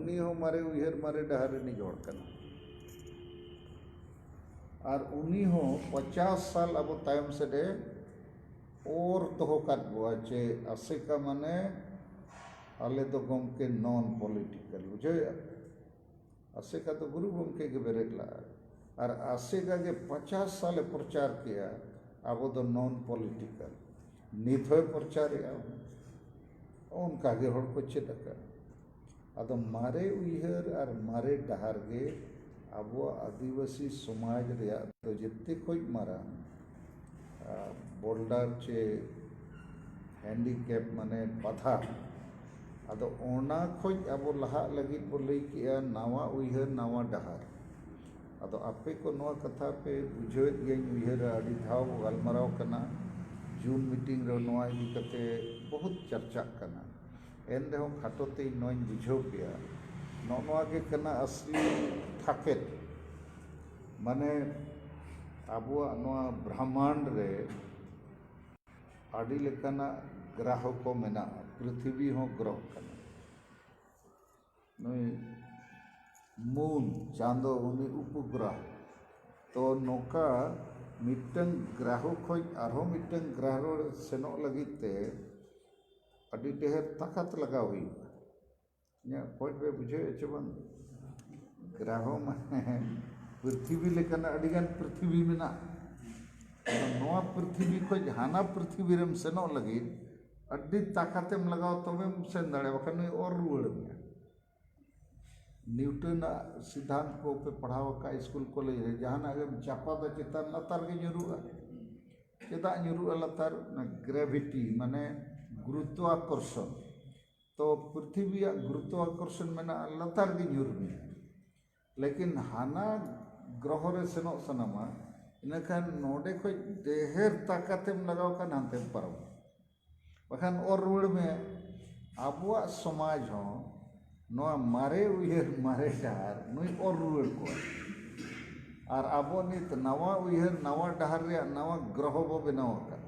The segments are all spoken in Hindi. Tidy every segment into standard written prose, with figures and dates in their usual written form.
उनी हो मारे उयहर मारे डहार रे जोड़ कना और उनी हो 50 साल अब तायम से दे और तो काट बुआ चे आसेका माने आले तो गमके नॉन पॉलिटिकल बुझे आसेका तो गुरु गमके के बेरेला और आसेका के 50 साल प्रचार किया अब तो नॉन पॉलिटिकल नित हो प्रचार उनका गे हर को चेदका अदो मारे उयहर और मारे डहार गे अब आदिवासी समाज रे तो जितने कोई मारा बोल्डर चे हैंडीकैप माने बाधा अदो ओना खोज अब लहा लगी बो लई किया नावा उयहर नावा डहार अदो आपे को नवा कथा पे बुझेत गई उयहर आदि धाव गलमराव कना जून मीटिंग रे नवा इदी कते बहुत चर्चा कना एन रहो खाटोते नोइन बुझो पिया नवा के कना असली थाकेत माने अब ब्रह्मांड रे आदि लेकाना ग्रह को मेना पृथ्वी हो ग्रह कना नई मून चांदो उनी उपग्रह तो नौका मिट्टन ग्रह खोज आरो मिट्टन ग्रह रो सेनो लगिते अड़ी ढेर ताकत लगा हुई nya खोज पे बुझे चबन ग्रह माने पृथ्वी लेकाना अडिगान पृथ्वी मेना नवा पृथ्वी खोज हाना पृथ्वी रेम सेनो लगी अड्डी ताकतेम लगाओ तबेम सेन दाड़े बखन और रुवड़ में न्यूटन सिद्धांत को पे पढ़ाव का स्कूल कॉलेज रे जहां अगेम चापा द चितान लतार के जुरुआ चेदा जुरुआ लतार ग्रेविटी माने गुरुत्वाकर्षण तो पृथ्वी गुरुत्वाकर्षण मेना लतार के जुर में लेकिन हाना ग्रह रे सेनो सनामा इनखान नोडे को देहर ताकतेम लगाव का नाते परम बखान और रुड़ में आबुआ समाज हो नवा मारे उयहर मारे डहार नुई और रुड़ को और आबो नित नवा उयहर नवा डहार रे नवा ग्रह बो बनाव का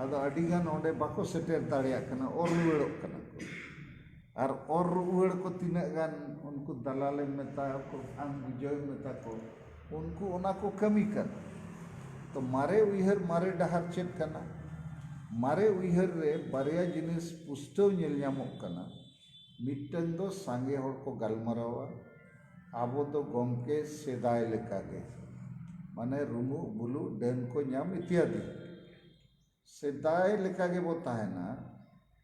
अदो अडिगान ओंडे बाको सेटेर दाड़िया कना और रुड़ कना और रुड़ को तीना गान उनको दलाले मेता को आन विजय मेता को उनको उना को कमी कर तो मारे उयहर मारे डहार चेत कना मारे उयहर रे बारिया जिनिस पुष्टो नेल ᱧᱟᱢᱚᱜ कना मिट्टन दो सांगे हर को गलमरावा आबो तो गमके सेदाय लेका गे माने रुमु बुलु डेन को ᱧाम इत्यादि सेदाय लेका गे बो ताहेना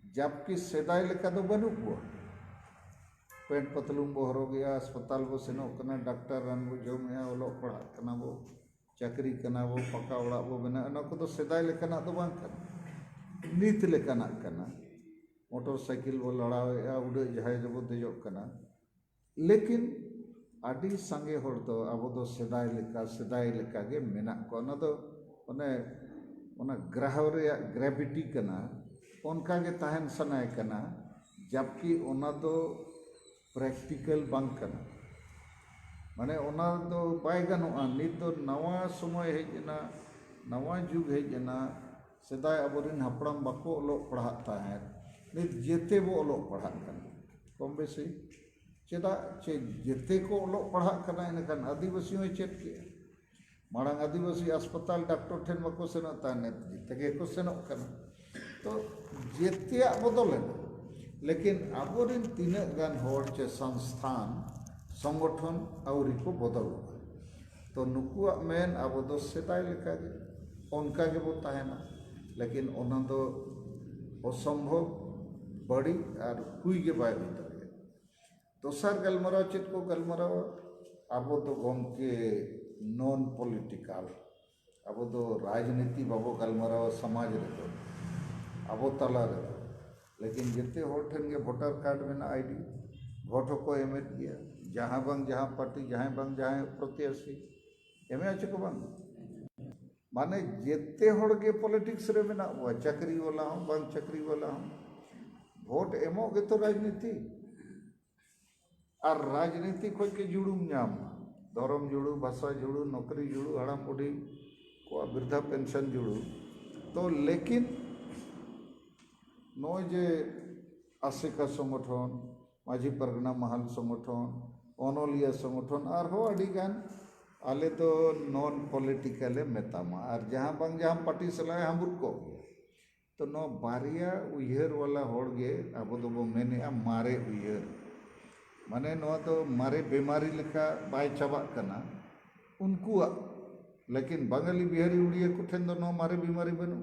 जबकि सेदाय लेका दो बनु को पेंट पतलूम बो हरोगिया अस्पताल बो सेनो कना डॉक्टर रान बो जमया ओलो पढ़ा कना बो चाकरी कना बो पका ओड़ा बो बना अना को तो सेदाय लेकाना दो बांग कना नीत लेकाना कना मोटरसाइकिल बो लड़ावेया उड़े जहाय जबो देजो कना लेकिन आदि संगे हर दो अब दो सेदाय लेका गे मेना को ना दो ओने ग्रह रे ग्रेविटी कना उनका के ताहन सनाय कना जबकि ओना दो प्रैक्टिकल बांग कना माने ओना दो बाय गानोआ नित दो नवा समय हेजना नवा जुग हेजना सेदाय अबोरिन हपड़ाम बाको ओलो पढ़ा ताहें नित जेते बो ओलो पढ़ा कना कम बेसी चेदा चे जेते को ओलो पढ़ा कना इनखान आदिवासी हो चेत के माड़ांग आदिवासी अस्पताल डॉक्टर ठेन बाको सेनो ताने जेते को सेनो कना तो जेते बदल लेकिन अबोरिन तीना गान होर चे संस्थान संगठन आउरी को बदल तो नुकुआ मेन अब दो सेदाय लेका गे उनका के बो ताहेना लेकिन ओना दो असंभव बड़ी और हुई के बाय हुई दाड़े दोसर गलमराव चेत को गलमराव अब तो गमके नॉन पॉलिटिकल अब तो राजनीति बाबो गलमराव समाज रे तो अब तला रे लेकिन जिते होर ठेन के वोटर कार्ड में आईडी भोट को एमेट गया जहाँ बंग जहाँ पार्टी जहाँ बंग जहाँ प्रत्याशी एमे अच्छे को बंग माने जेते होड़ के पॉलिटिक्स रे मेना हुआ चाकरी वाला हूँ बंग चाकरी वाला हूँ भोट एमो गे तो राजनीति और राजनीति खोज के जुड़ूम नाम धर्म जुड़ू भाषा जुड़ू नौकरी जुड़ू हड़ाम बुढ़ी को वृद्धा पेंशन जुड़ू तो लेकिन नो जे आसेका संगठन माझी परगना महल संगठन अनोलिया संगठन आरहो अडिगान आले तो नॉन पॉलिटिकल मेतामा और जहाँ बांग जहाँ पार्टी सलाह हामुर को तो नो बारिया उयहर वाला होड़गे अब तो वो मैंने मारे उयहर माने नो तो मारे बीमारी लेखा बाय चाबा कना उनकुआ लेकिन बंगाली बिहारी उड़िया को ठेन दो नो मारे बीमारी बनो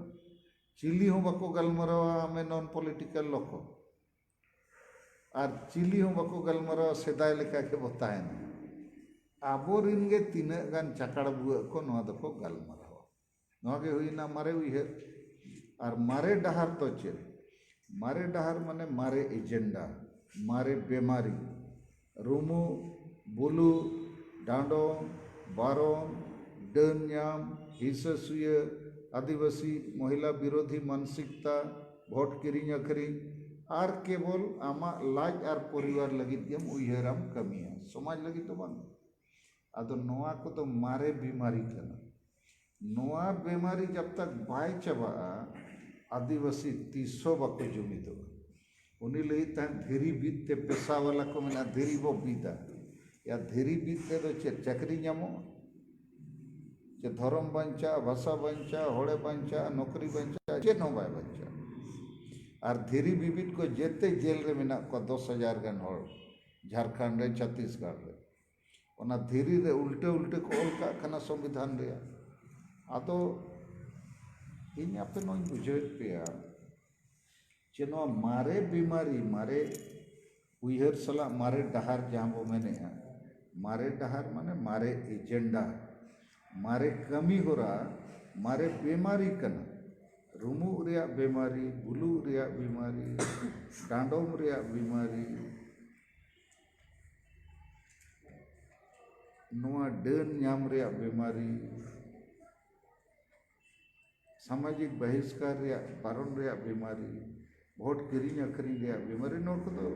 चिली हो बको गलमरावा हमें नॉन पॉलिटिकल लोको और चिली हो बको गलमरावा सेदाय लेखा के बताए ना आबो रिनगे तीना गान चकड़ बुआ को नो दको गलमरावा नो के हुई ना मारे उयहर और मारे डहार तो चेर मारे डहार माने मारे एजेंडा मारे बेमारी रुमु बुलु डांडो बारों डन हिंसा सुय आदिवासी महिला विरोधी मानसिकता भोट किरिंग अखरिंग और केवल आमा लाज और परिवार लगित गेम उयहराम कमिया समाज लगित तो बांग आदो नोआ को तो मारे बीमारी कना नोआ बीमारी जब तक बाय चबा आदिवासी 300 बको जुमिदो उन्हीं लई तन धीरी बीत ते पेशा वाला को मेना धीरी वो बीता या धीरी बीत ते तो चकरी ᱧᱟᱢᱚᱜ चे धर्म बंचा भाषा बंचा होड़े बंचा नौकरी बंचा चे नो बाय बंचा और धीरी बीबित को जेते जेल रे मेना को 10,000 गान होड़ झारखंड रे छत्तीसगढ़ रे ओना धीरी रे उल्टे उल्टे को ऑल का खाना संविधान रे आदो इन आपे नो बुझेत पेया चे नो मारे बीमारी मारे उयहर सला मारे डहार जहाँ वो मैंने मारे डहार माने मारे एजेंडा मारे कमी हो रहा मारे बीमारी कना रुमु रिया बीमारी बुलु रिया बीमारी डांडोम रिया बीमारी नोआ डन ᱧᱟᱢ रिया बीमारी सामाजिक बहिष्कार रिया बारण रिया बीमारी भोट किरिंग अखरिंग रिया बीमारी नो को तो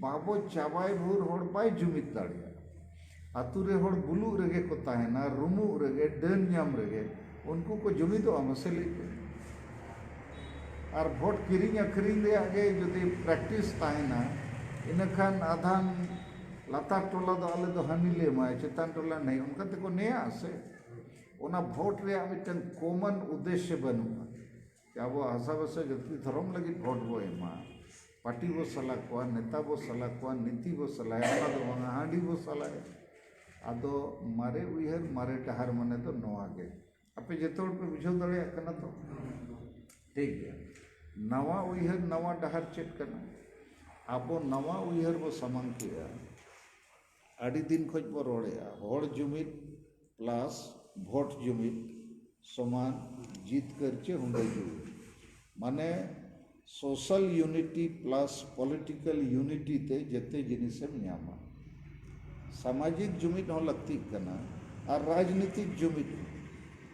बाबो चाबाई भूर होड़ बाय जुमित दाड़िया आतु रे होड़ बुलु रेगे को ताहेना रुमु रेगे डन ᱧᱟᱢ रेगे उनको को जुमिदो मसले और भोट किरिंग अखरिंग रे आगे जुदी प्रैक्टिस ताहेना इनखान आधान लाता टोला दो आले दो हनीले माय चेतान टोला नहीं उनका ते को नेया से ओना भोट रे मिटन कॉमन उद्देश्य बनुआ क्या वो आशा बस जति धर्म लगी भोट बो एमा पार्टी बो सला को नेता बो सला को नीति बो सला आला दो हांडी बो सला आदो मारे उयहर मारे डहार माने तो नोआ के आपे जेतोड़ पे बुझो दड़े कना तो ठीक है नवा उयहर नवा डहार चेक करना आबो नवा उयहर बो समन किया आड़ी दिन खोज बो रोड़ेया होड़ जुमित प्लस भोट जुमित समान जीत करचे हुंडे जुमित माने social unity plus political unity ते जते जिनिसम ᱧᱟᱢᱟ सामाजिक जुमित हो लगती कना और राजनीतिक जुमित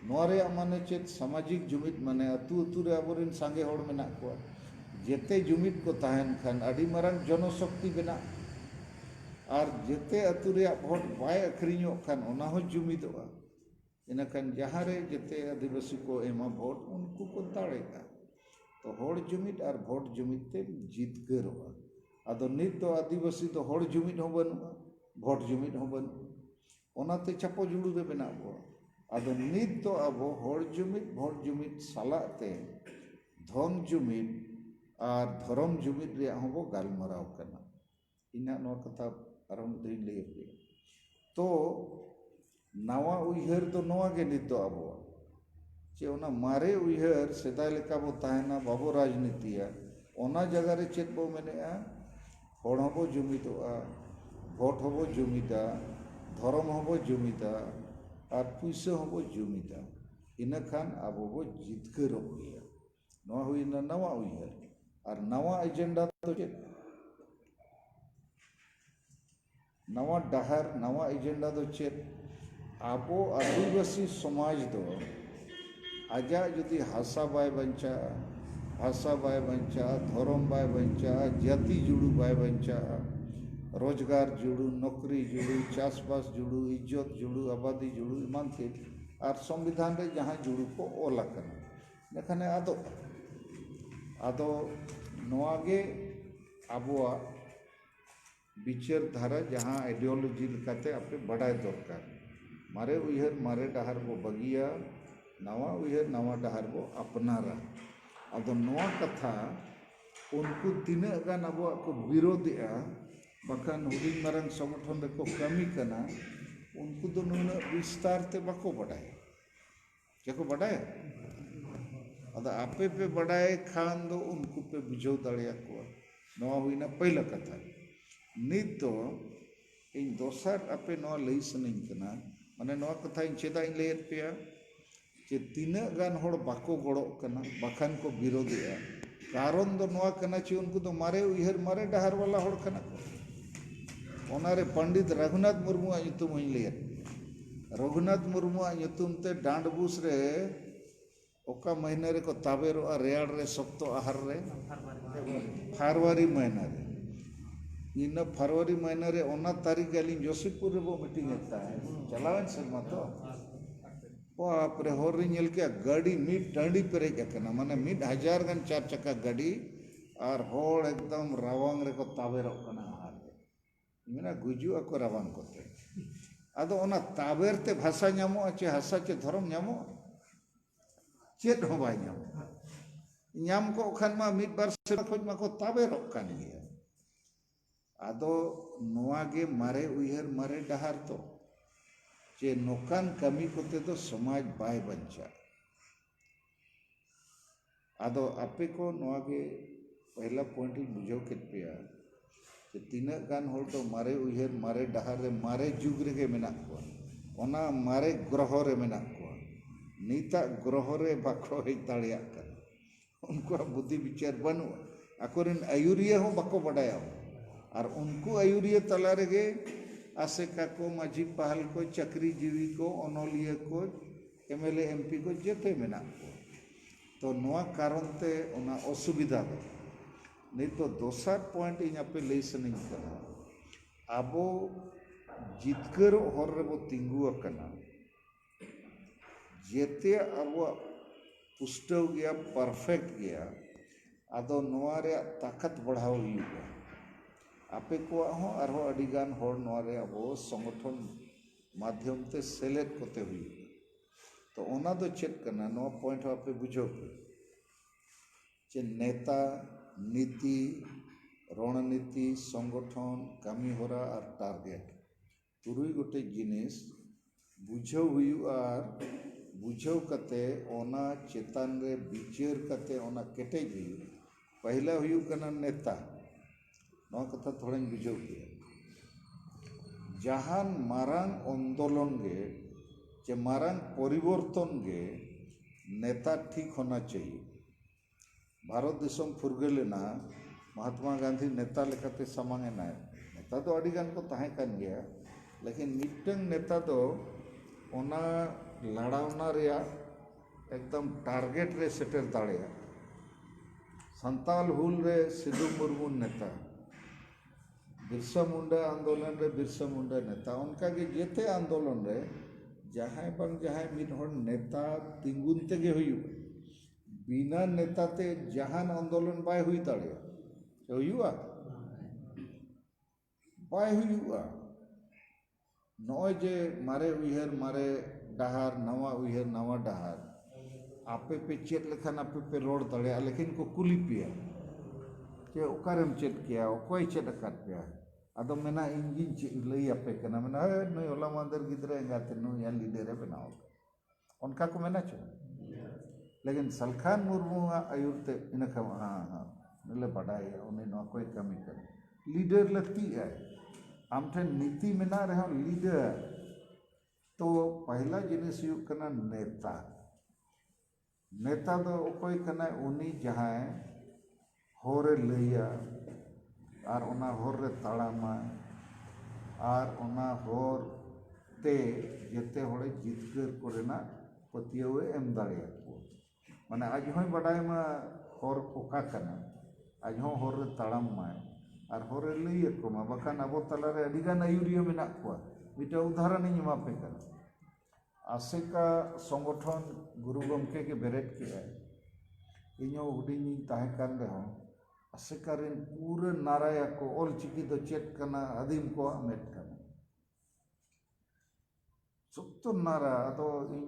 नोरे माने चेत सामाजिक जुमित माने अतु अतु रे आबोरेन सांगे होड़ मेना को जेते जुमित को ताहेन खान अडी मारंग जनशक्ति बेना और जेते अतु रे भोट बाय अखरिñो खान ओना हो जुमिदोआ इनखान जहाँ रे जेते आदिवासी को एमा भोट उनको को दाड़ेगा तो होड़ जुमित और भोट जुमित ते जीतगरोआ आदो नित तो आदिवासी तो होड़ जुमित हो बनुआ भोट जुमित हो बन ओनाते चापो जुड़ू रे बेना बो आदो नित तो अब होड़ जुमित भोट जुमित सालाते धन जुमित और धर्म जुमित रे हबो गालमराव कना इना नो कथा आराम दे ले तो नवा उयहर तो नवा के नित तो अब चे ओना मारे उयहर सेदाय लेका बो ताहेना बाबो राजनीतिया ओना जगह रे चेत बो मेनेआ होड़ हबो जुमितोआ भोट हबो जुमिदा धर्म हबो जुमिदा और पुइसा हबो जुमिदा इनखान आबो बो जितकर होया नवा हुइना नवा उयहर और नवा एजेंडा तो नवा डहार नवा एजेंडा तो चेत आबो आदिवासी समाज दो आजा जुदी हासा बाय बंचा भाषा बाय बंचा धर्म बाय बंचा जाति जुड़ू बाय बंचा रोजगार जुड़ू नौकरी जुड़ू चाषबास जुड़ू इज्जत जुड़ू आबादी जुड़ू इमानते और संविधान रे जहाँ जुड़ू को ओला करना नेखाने आदो आदो नोआगे आबुआ विचार धारा जहाँ आइडियोलॉजी लेकाते आपे बड़ाय दरकार मारे उयहर मारे डाहर बो बगिया नवा उयहर नवा डाहर बो अपनारा आदो नवा कथा उनको तीना गान अब को विरोधिया बखान हुडिंग मारंग संगठन रेको कमी कना उनको दो नुना विस्तार ते बाको बड़ाय क्या को बड़ाय अदा आपे पे बड़ाय खान दो उनको पे बुझो दाड़िया को नवा हुईना पहला कथा नित तो इन दोसर आपे नवा लई सनिंग कना माने नवा कथा इन चेदा इन लेत पेया जे तीना गान होड़ बाको गड़ो कना बखान को विरोधिया कारण दो नवा कना चे उनको तो मारे उयहर मारे डाहर वाला होड़ कना को ओनारे पंडित रघुनाथ मुर्मू आयुतुम इन लेत रघुनाथ मुर्मू आयुतुम ते डांडबुस रे ओका महीने रे को ताबेरो रेयाड़ रे सप्तो आहार रे फरवरी महीना रे इन फरवरी महीना रे ओना तारीख अली जोशीपुर रे वो मीटिंग होता है चलावन शर्मा तो बाप रे होर रे नेल के गाड़ी मिट टांडी पेरेज कना माने 1000 गन 4 चक्का गाड़ी और होड़ एकदम रावंग रे को ताबेरो कना आहार मेना गुजु ako रावंग कोते आदो ओना ताबेर ते भाषा ᱧᱟᱢᱚᱜ चे भाषा चे धर्म ᱧᱟᱢᱚᱜ चेत हो बाय ᱧᱟᱢ को खान मा मिट बार से खोज मा को ताबेरो कान गया आदो नोआ गे मारे उयहर मारे डाहर तो चे नोकान कमी कोते तो समाज बाय बंचा आदो आपे को नोआ गे पहला पॉइंट बुझो केत पेया जे तीना गान होड़ तो मारे उयहर मारे डाहर रे मारे जुग रे मेना को ओना मारे ग्रह रे मेना को नीता ग्रह रे बाको हेज दाड़िया उनको बुद्धि विचार बनु आकोरिन आयुरिया हो बाको बडाया और उनको आयुरिया तला रेगे आसेका को माझी पहल को चक्री जीवी को अनोलिया को एमएलए एमपी को जेते मेना को तो नोआ कारण ते ओना असुविधा दो नहीं तो दोसर पॉइंट इन आपे लई सनिंग कना आबो जितकर हर रे बो तिंगु अकना जेते अब पुष्टव गया परफेक्ट गया आदो नोआ रे ताकत बढ़ाव हुआ आपे को हो आरो अडिगान होड़ नोआ रे अब संगठन माध्यम ते सेलेक्ट कोते हुई तो ओना दो चेक करना नोआ पॉइंट आपे बुझो जे नेता नीति रणनीति संगठन कामी होरा और टारगेट तुरुई गोटे जिनिस बुझो हुई और बुझो कते ओना चेतन रे विचार कते ओना केटेज हुई पहला हुई कना नेता नोआ कथा थोड़ा बुझो किया जहान मारांग आंदोलन गे जे मारांग परिवर्तन गे नेता ठीक होना चाहिए भारत देशम फुरगलेना महात्मा गांधी नेता लेकाते सामांगेना नेता तो अड़ी गान को ताहे कान गया लेकिन मिटंग नेता तो ओना लड़ावना रिया एकदम टारगेट रे सेटर दाड़िया संताल हुल रे सिद्धू मुर्मू नेता बिरसा मुंडा आंदोलन रे बिरसा मुंडा नेता उनका के जेते आंदोलन रे जहां बंग जहां मिट होड़ नेता तिंगुन तेगे हुई बिना नेता ते जहान आंदोलन बाय हुई दाड़िया हुआ बाय हुआ नॉय जे मारे उयहर मारे डाहार नवा उयहर नवा डाहार आपे पे चेत लेखान आपे पे रोड दाड़िया लेकिन को कुली पिया जे ओकारेम चेत किया ओकोय चेत अकात पिया आदो मेना इंजिन चे लई आपे कना मेना नय होला मादर गिदरे गाते नु या लीडर बनाओ उनका को मेना चे लेकिन सलखान मुर्मू आयुरते इनका हाँ हाँ नले बड़ाया उन्हें नौ कोई कमी कर लीडर लगती है आम ठन नीति में ना रहा लीडर तो पहला जिनिस हुई कना नेता नेता दो कोई कना उनी जहाँ होरे लैया और ओना होर रे ताड़ामा और ओना होर ते जेते होड़े जितकर कोरेना पतियावे एम दाड़िया को माने आज होय बड़ाय मा होर ओका कना आज होर रे ताड़ाम माय और होर रे लैया को मा बखान अबो तला रे अडिगान आयुरिया मेना को मिटा उदाहरण इन मा पे कना आसेका संगठन गुरु गमके के बेरेट के इño हुडिनी ताहे कान रे हो asekarin pura naraya ko olchiki do chet kana adim ko met kana sukto nara ado in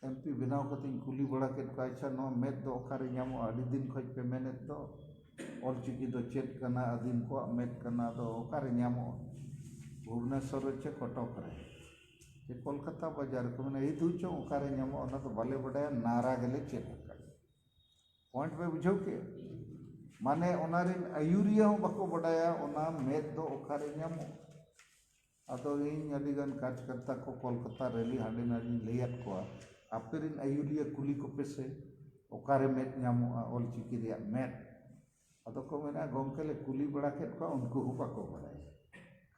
MP benaw kating kuli bada ket ko acha no met do okare nyamo adi din khoj pe menet do olchiki do chet kana adim ko met kana do okare nyamo Bhubaneswar che Kotok re che Kolkata bajar ko mane idu cho okare nyamo ona to bale bada nara gele chet point पे बुझो के माने ओनारिन आयुरिया हो बको बडाया ओना मेद दो ओखारे ᱧᱟᱢᱚ अदो इन अडिगन कार्यकर्ता को कोलकाता रैली हांडे नाडी लेयत को आपेरिन आयुरिया कुली को पेसे ओकारे मेद ᱧᱟᱢᱚ ऑलचिकी रिया मेद अदो को मेना गोमकेले कुली बड़ा केत को उनको हो बको बडाय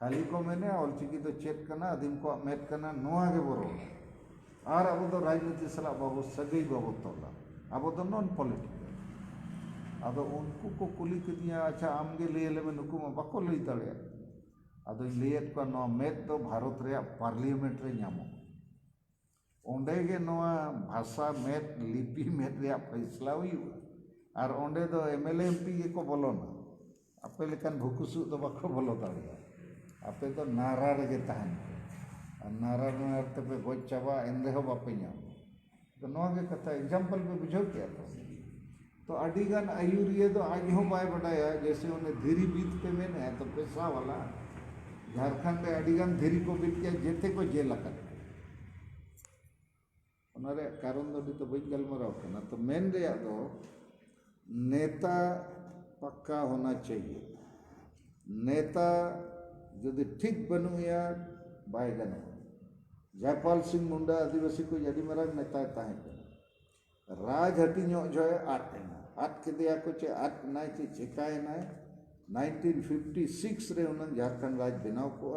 खाली को मेने ऑलचिकी तो चेक कना अदिम को मेद कना नोआ गे बरो आर अब तो राजनीति सला बाबू सगई बाबू तोला अब तो नॉन पॉलिटिकल अदो उनको को कुली किदिया अच्छा आमगे ले लेबे नुकु मा बाको लई दाड़े अदो लेयत को नो मेद दो भारत रे पार्लियामेंट रे ᱧᱟᱢᱚ ओंडे गे नोआ भाषा मेद लिपि मेद रे फैसला हुई और ओंडे दो एमएलए एमपी के को बोलोना आपे लेकन भुकुसु दो बाको बोलो दाड़े आपे तो नारा रे तहन नारा नारते पे गोज चाबा एंदे हो बापे ᱧᱟᱢ तो नोआ गे कथा एग्जांपल पे बुझो के तो अडिगन आयुरिया तो आज हो बाय बटाया जैसे उन्हें धीरी बीत पे मैंने है तो पैसा वाला झारखंड में अडिगन धीरी को बीत के जेते को जेल कर उन्हें कारण तो बज गलमराव करना तो मेन रे तो नेता पक्का होना चाहिए नेता यदि ठीक बनुया बाय गनो जयपाल सिंह मुंडा आदिवासी को यदि मेरा नेता ताहे राज हटी जो आट के दिया को चे आट नाय चे चिकाय नाय 1956 रे उन्हें झारखंड राज बनाव को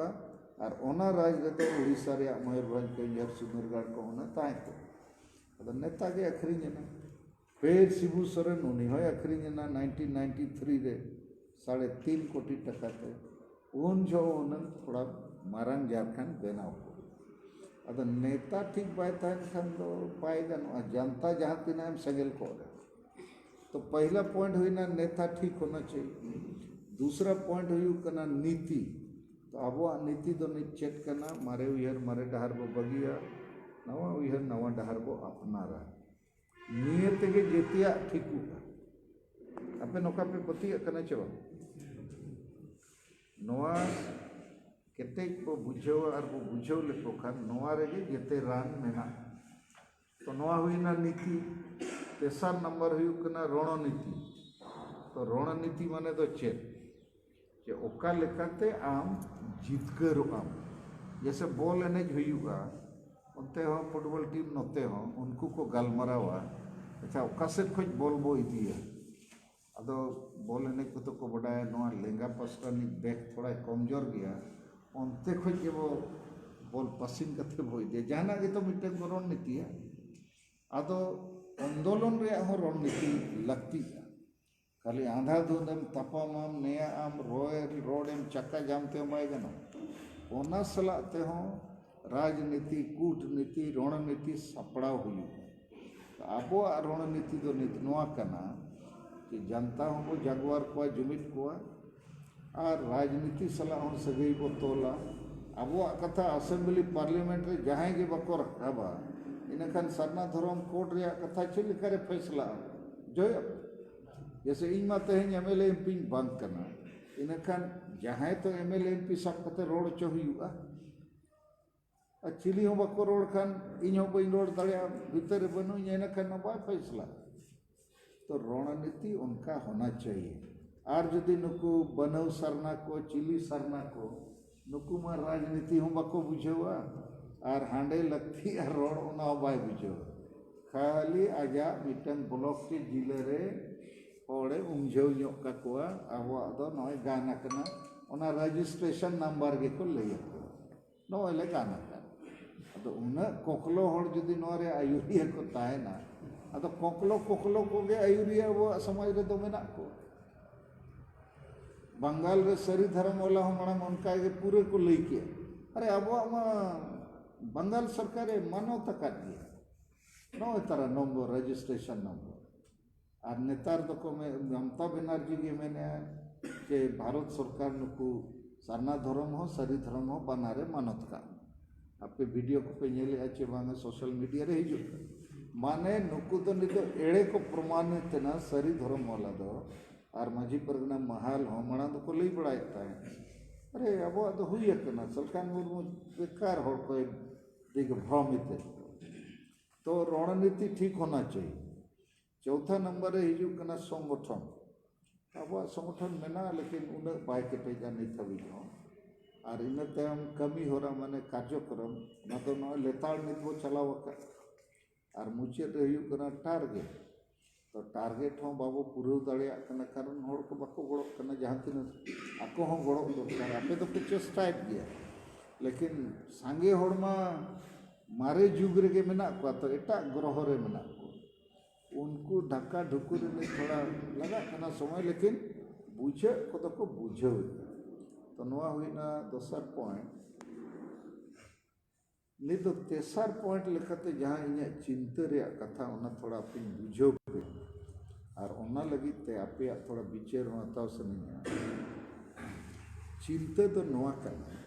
और ओना राज रे तो उड़ीसा रे मयूरभंज के यार सुंदरगढ़ को उन्हें ताय को अदो नेता के अखरिन ना फिर शिबू सोरेन उन्हीं होय अखरिन ना 1993 रे 3.5 कोटी टका ते उन जो उन्हें थोड़ा मारंग झारखंड बनाव को अदो नेता ठीक बाय तहन खान दो पाए गनो जनता जहाँ तीना हम सगेल को तो पहला पॉइंट हुई ना नेता ठीक होना चाहिए दूसरा पॉइंट हुई करना नीति तो अब नीति दो निश्चित करना मारे उहर मारे डहार बो बगिया नवा उहर नवा डहार बो अपनारा नियत के जेतिया ठीक हुआ अपे नौका पे पति करना चलो नवा केते को बुझो और वो बुझो लेको खान नवा रे जेते रान मेना तो नवा हुई ना नीति तेसर नंबर हुई करना रणनीति तो रणनीति माने तो चेत जे ओका लेकाते आम जीतकर आम जैसे बॉल एनेज हुईगा उनते हो फुटबॉल टीम नोते हो उनको को गलमरावा अच्छा ओका से खोज बॉल बो इदिया अदो बॉल एनेज को तो को बडाय नवा लेंगा पास्टा नि बैक थोड़ा कमजोर गया उनते खोज के वो बॉल पासिंग करते बो इदिया जाना के तो मिटे रणनीति है अदो आंदोलन रे हो रणनीति लगती है खाली आंधा धुंधम तपाम नया आम रोड चक्का जामते मायगना ओना सलाते हो राजनीति कूटनीति रणनीति सपड़ा हुई अब रणनीति दो नितनवा कना कि जनता हो जगवार को जुमित को और राजनीति सला हो सगई को तोला अब कथा असेंबली पार्लियामेंट रे जहां के बको रखाबा इनखान सरना धर्म कोर्ट रे कथा चली करे फैसला जो जैसे इन माते हैं एमएलए एमपी बंद करना इनखान जहां तो एमएलए एमपी सब कते रोड चो हुआ चिली हो बको रोड खान इन हो बई रोड दड़िया भीतर बनु इनखान बा फैसला तो रणनीति उनका होना चाहिए और यदि नुकु बनऊ सरना को चिली सरना को नुकु मा राजनीति हो बको बुझेवा और हांडे लगती और रोड उना बाय बुझो खाली आजा मिटन ब्लॉक के जिले रे ओड़े उमझो ᱧᱚᱜ ᱠᱟᱠᱚᱣᱟ ᱟᱵᱚᱣᱟᱜ ᱫᱚ ᱱᱚᱭ ᱜᱟᱱ ᱟᱠᱟᱱᱟ ᱚᱱᱟ ᱨᱮᱡᱤᱥᱴᱨᱮᱥᱚᱱ ᱱᱟᱢᱵᱟᱨ ᱜᱮᱠᱚ ᱞᱟᱹᱭᱟᱠᱚ ᱱᱚᱭ ᱞᱮ ᱜᱟᱱ ᱟᱠᱟᱱ ᱟᱫᱚ ᱩᱱᱟᱹᱜ ᱠᱚᱠᱞᱚ ᱦᱚᱲ ᱡᱩᱫᱤ ᱱᱚᱣᱟ ᱨᱮ ᱟᱭᱩᱨᱤᱭᱟᱹ ᱠᱚ ᱛᱟᱦᱮᱱᱟ ᱟᱫᱚ ᱠᱚᱠᱞᱚ ᱠᱚᱜᱮ ᱟᱭᱩᱨᱤᱭᱟᱹ ᱟᱵᱚᱣᱟᱜ ᱥᱚᱢᱟᱡᱽ ᱨᱮᱫᱚ ᱢᱮᱱᱟᱜ ᱠᱚᱣᱟ बंगाल रे सरी धर्म वाला हो मांग उनका के पूरे को लई के अरे अबुआ मा बंगाल सरकार मानव तक दिया नो तरह नंबर रजिस्ट्रेशन नंबर और नेतार तो को में ममता बनर्जी के मैंने कि भारत सरकार नुकु सारना धर्म हो सारी धर्म हो बनारे मानत का आपे वीडियो को पे नेले अच्छे बांगे सोशल मीडिया रे हिजु माने नुकु तो नित एड़े को प्रमाणित ना सारी धर्म वाला दो और माझी परगना महाल हो मणा तो को लई बड़ायता है अरे अब तो हुई है सरकार मुर्मू बेकार हो कोई दिग भ्रमित तो रणनीति ठीक होना चाहिए चौथा नंबर रे हिजु कना संगठन अब संगठन मेना लेकिन उन बाय केटेजा नहीं थवी हो और इन तम कमी हो रहा माने कार्यक्रम ना तो न लेताड़ नित वो चलाव और मुचाद रे हिजु कना टारगेट तो टारगेट हो बाबू पूरा दाड़िया कना कारण होड़ को बाको गड़ो कना जहां तीन आको हो गड़ो दरकार आपे तो पे चेष्टा गया लेकिन सांगे होड़ मा मारे जुग रे मेना को तो एटा ग्रह रे मेना उनको ढक्का ढुकुर में थोड़ा लगा कना समय लेकिन बुझे को तो को बुझे तो नवा हुईना दोसर पॉइंट नहीं तो तेसर पॉइंट लेखाते जहाँ इन चिंता रे कथा उना थोड़ा अपनी बुझो पे और उना लगी ते आपे थोड़ा विचार होता सनी चिंता तो नवा करना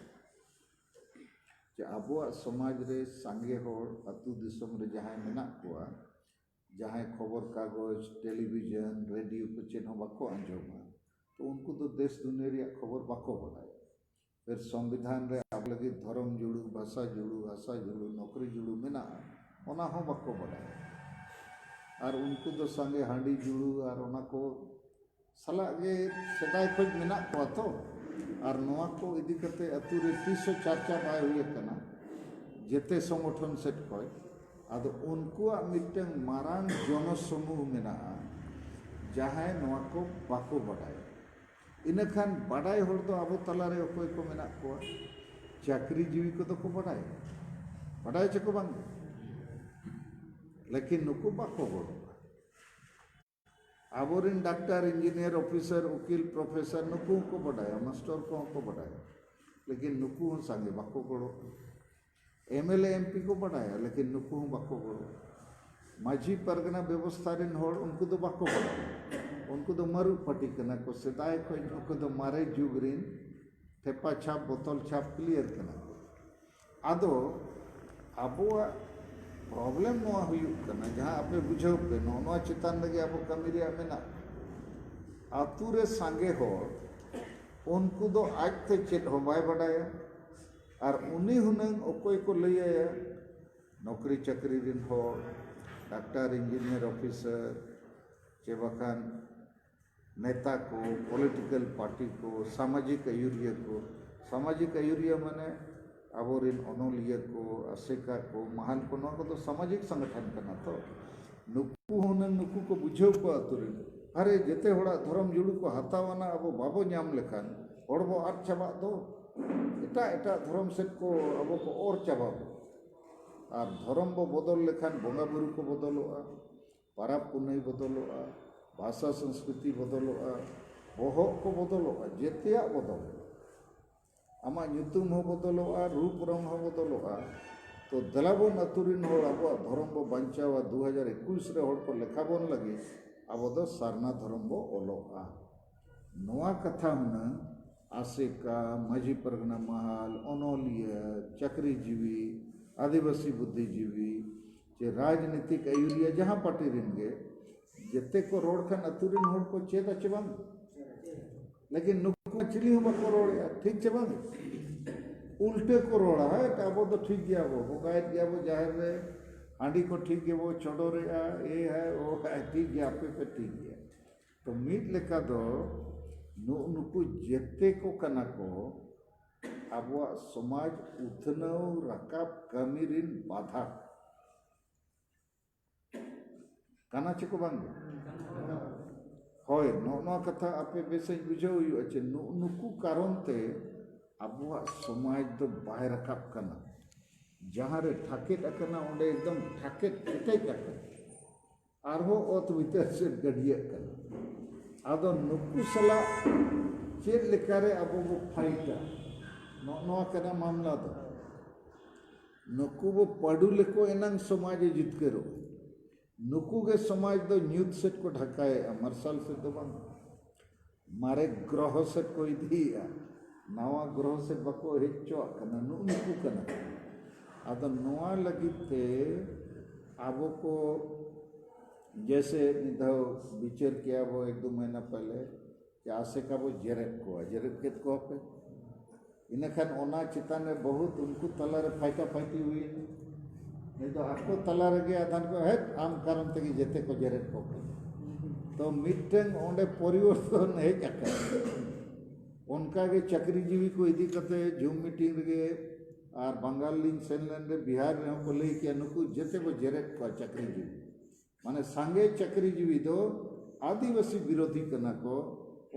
जे आबो समाज रे सांगे होड़ अतु दिसम रे जहाँ मेना कोआ जहाँ खबर कागज टेलीविजन रेडियो को चेन बाको आंजोमा तो उनको तो देश दुनिया रे खबर बाको बनाए फिर संविधान रे आप लगे धर्म जुड़ू भाषा जुड़ू नौकरी जुड़ू मेना ओना हो बाको बनाए और उनको तो संगे हांडी जुड़ू और ओना को सला ये सदाय खोज मेना को तो और नवा को इदी करते अतु रे 300 चर्चा बाय हुए कना जेते संगठन सेट खोज आदो उनको मिट्टन मारांग जनसमूह मेना जहाँ नवा को बाको बड़ाय इन खान बड़ाय होड़ तो अब तला रे कोई को मेना को चाकरी जीवी को तो को बड़ाय चको बांग लेकिन नुको बाको बड़ो आबोरिन डॉक्टर इंजीनियर ऑफिसर वकील प्रोफेसर नुको को बड़ाय मास्टर को बड़ाय लेकिन नुको संगे बाको बड़ो एमएलए एमपी को बढ़ाया लेकिन नुकू बाको बड़ो माझी परगना व्यवस्था रिन होड़ उनको तो बाको बड़ा उनको तो मरु पटी कना को सेदाय को उनको तो मारे जुग रिन थेपा छाप बोतल छाप क्लियर कना आदो अबो प्रॉब्लम नोआ हुई कना जहां आपे बुझो पे नोआ चितान लगे अब कमीरिया मेना आतु रे सांगे होड़ उनको तो आज ते चेत हो बाय बढ़ाया और उन्हीं हुनंग ओकोई को ले आया नौकरी चाकरी दिन हो डॉक्टर इंजीनियर ऑफिसर चे बखान नेता को पॉलिटिकल पार्टी को सामाजिक अयुरिया माने आबोरिन अनोलिया को असेका को महान को नवा को तो सामाजिक संगठन करना तो नुकु हुनंग नुकु को बुझो को अतुरिन अरे जेते होड़ा धर्म जुड़ू को हतावाना अब बाबो नाम लेखान होड़बो आठ चबा दो एटा धर्म सेट को अब को और चाबा और धर्म बो बदल लेखान बोंगा बुरु को बदलोआ पाराब पुनई बदलोआ भाषा संस्कृति बदलोआ बोहो को बदलोआ जेतिया बदल आमा ᱧᱩᱛᱩᱢ हो बदलोआ रूप रंग हो बदलोआ तो दलाबन अतुरिन होड़ अब धर्म बो बांचावा 2021 रे होड़ को लेखाबन लगे अब दो सारना धर्म बो ओलोआ नोआ कथा हुना आसेका माझी परगना महाल अनोलिया चक्रीजीवी आदिवासी बुद्धिजीवी जे राजनीतिक अयुरिया जहाँ पार्टी रिनगे जेते को रोड खान अतुरिन होड़ को चेत अच्छे बांग लेकिन नुकु चिली हम को रोड ठीक चे बांग उल्टे को रोड़ा है अब तो ठीक गया वो गायब गया वो जाहिर रे हांडी को ठीक गया वो छोड़ो रे ये है वो है ठीक गया पे ठीक गया तो मीट लेका दो नुकु जेते को कना को आबुआ समाज उथनव रकाब कमीरिन बाधा कना चको बांग होय नो कथा आपे बेसे बुझो अच्छे नुकु कारण ते आबुआ समाज तो बाहर रकाब कना जहाँ रे ठाकेट अकना ओंडे एकदम ठाकेट एटेक अकना आरहो ओत वितर से गडिया कना आदो नुकु सला चेद लेकारे अब वो फाइटा नोआ कना मामला दो नुकु वो पढ़ू लेको एनंग समाज जितकरो नुकू के समाज दो न्यूत सेट को ढकाए मार्शल से तो बंद मारे ग्रह सेट को इधी नवा ग्रह से बको हेचो कना नुकू कना अद नवा लगिते आबो को जैसे निधाव विचार किया वो 1-2 महीना पहले कि आसे का वो जेरेट को पे इनखान ओना चितान में बहुत उनको तलारे फाइटा फाइटी हुई नहीं तो आपको तलारे के आधान को है आम कारण तक जेते को जेरेट को पे तो मिट्टन ओंडे परिवर्तन है चक्कर उनका के चक्रीजीवी को इदी करते जूम मीटिंग गे और बंगाल लिंग सेनलैंड बिहार में को ले के नुकु जेते को जेरेट को चक्रीजीवी माने सांगे चक्रीजीवी दो आदिवासी विरोधी कना को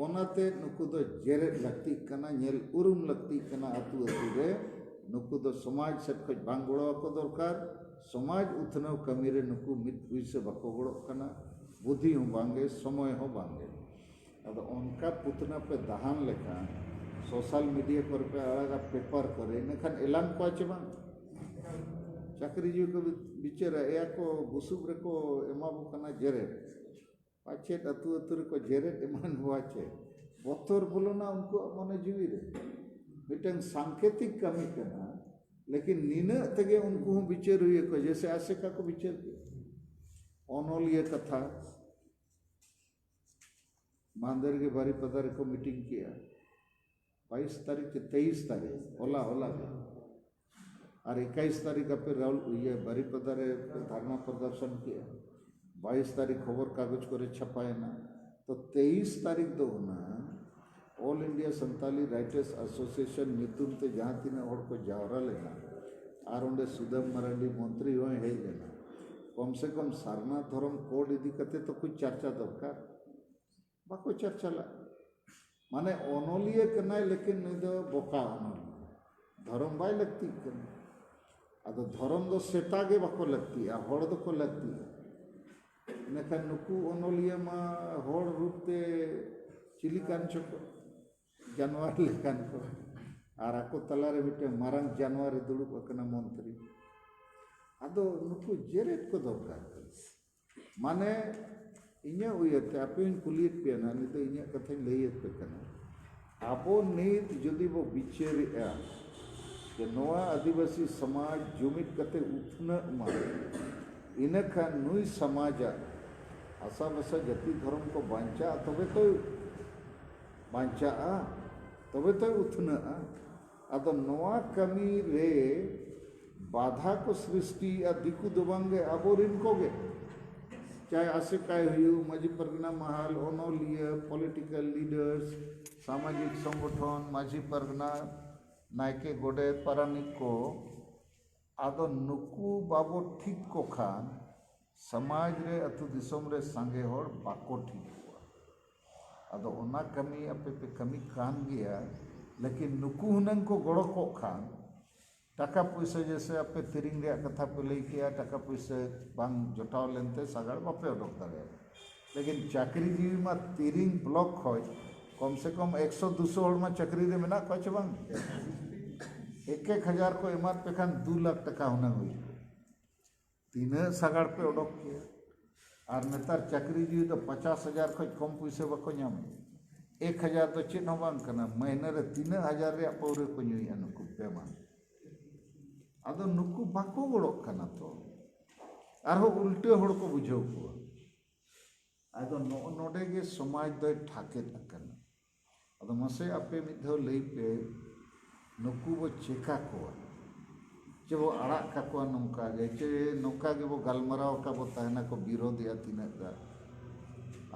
ओनाते नुकु दो जेरेट लगती कना नेल उरुम लगती कना अतु अतु रे नुकु दो समाज सेट को बांगोड़ो को दरकार समाज उथनव कमी रे नुकु मित पुइसे बको गोड़ो कना बुद्धि हो बांगे समय हो बांगे अब उनका पुतना पे दहान लेखा सोशल मीडिया पर पे अलग पेपर करे नखान एलान को आचे बांग चक्रीजीवी को बिचारा या को बुसुब रे को एमाबो कना जेरेट पाछे अतु अतु रे को जेरेट एमान हुआचे बतर बोलो ना उनको मने जीवी रे मिटन सांकेतिक कमी कना लेकिन नीना तगे उनको बिचार हुई को जैसे आशिका को बिचार के ओनोलिया कथा मांदर के बारी पदार को मीटिंग किया 22 तारीख से 23 तारीख होला और 21 तारीख पे राहुल ये बारी पदारे धरना प्रदर्शन किया 22 तारीख खबर कागज करे छपाए ना तो 23 तारीख दो ना all India Santali writers association नीतुम ते जहाँ तीन और को जावरा लेना और उन्हें सुदम मराठी मंत्री हो है लेना कम से कम सारना धर्म कोड इदी करते तो कुछ चर्चा दरकार बाको चर्चा ला माने ओनोलिए करना लेकिन नहीं तो बोका ओनोलिए धर्म बाय लगती करना अद धर्म दो सेटा के बाको लगती है हड़ दो को लगती है इनका नुकु ओनोलिए मा हड़ रूपते चिली कान चको जानवर लेकान को और आको तलारे बिटे मारंग जानवर दुड़ुब अकना मंत्री अदो नुकु जेरेट को दरकार माने इन्या उयते आपेन कुलियत पे ना नहीं तो इन्या कथे लैयत पे कना आबो नीत जदि वो बिचेरिया कि नवा आदिवासी समाज जुमित कते उठना मा इनका नुई समाज आशा बसा जति धर्म को बांचा तबे तो बांचा तबे तो उठना अद नवा कमी रे बाधा को सृष्टि या दिकु दुबंगे आबोरिन कोगे चाहे आशिकाय हुई माझी परगना महल ओनोलिया पॉलिटिकल लीडर्स सामाजिक संगठन माझी परगना नायके गोडे पारानिक को आदो नुकु बाबो ठीक को खान समाज रे अतु दिसोम रे सांगे होड़ बाको ठीक हुआ आदो ओना कमी अपे पे कमी कान गया लेकिन नुकु हुनंग को गोड़ो को खान टाका पैसा जैसे आपे तिरिंग रे कथा पे लई किया टाका पैसा बांग जोटाव लेनते सागाड़ बापे उडोक दाड़े लेकिन चाकरी जीवी मा तिरिंग ब्लॉक होय कम से कम 100-200 हड़ मा चाकरी रे मेना को चे बांग 1,000 को एमार पे खान 2 लाख टका होना हुई तीन सागाड़ पे उडोक किया और नेतार चाकरी जीवी तो 50,000 खो कम पैसे बको नाम 1,000 तो चेन हो बांग कना महीने रे 3,000 रे पौरे को नुई अनुकु पेमान आदो नुकु बाको गोड़ोक कना तो आरो उल्टे हड़ को बुझाव को आदो नोडे के समाज दो ठाके तकना आदो मसे आपे मिधो लई पे नुकु वो चेका को जे वो आड़ा का को नौका गे चे नौका के वो गलमराव का वो तहना को विरोध या तीना का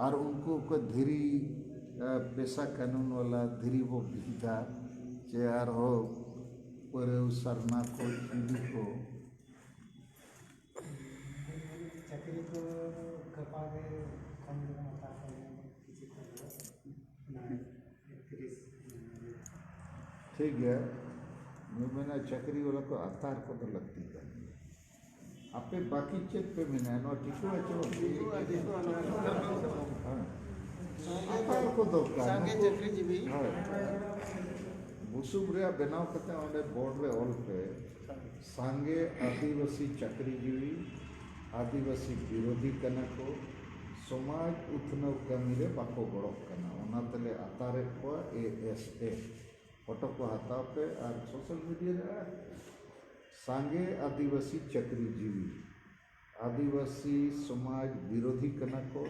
और उनको को धीरी पेशा कानून वाला धीरी वो विधा जे आर हो पर सरना को इंडी को चाकरी को कपारे कम दिन आता है किसी को ना ठीक है मैंने चाकरी वाला को आतार को तो लगती है आपे बाकी चेक पे मैंने नो टिको आतार को दो का सांगे चाकरी जीवी बुसुब रे बनाव कते ओंडे बोर्ड रे ऑल पे सांगे आदिवासी चाकरी जीवी आदिवासी विरोधी कना को समाज उथनव कमी रे बाको गड़क कना ओना तले अतारे को ASA फोटो को हटाव पे और सोशल मीडिया रे सांगे आदिवासी चक्रीजीवी आदिवासी समाज विरोधी कना को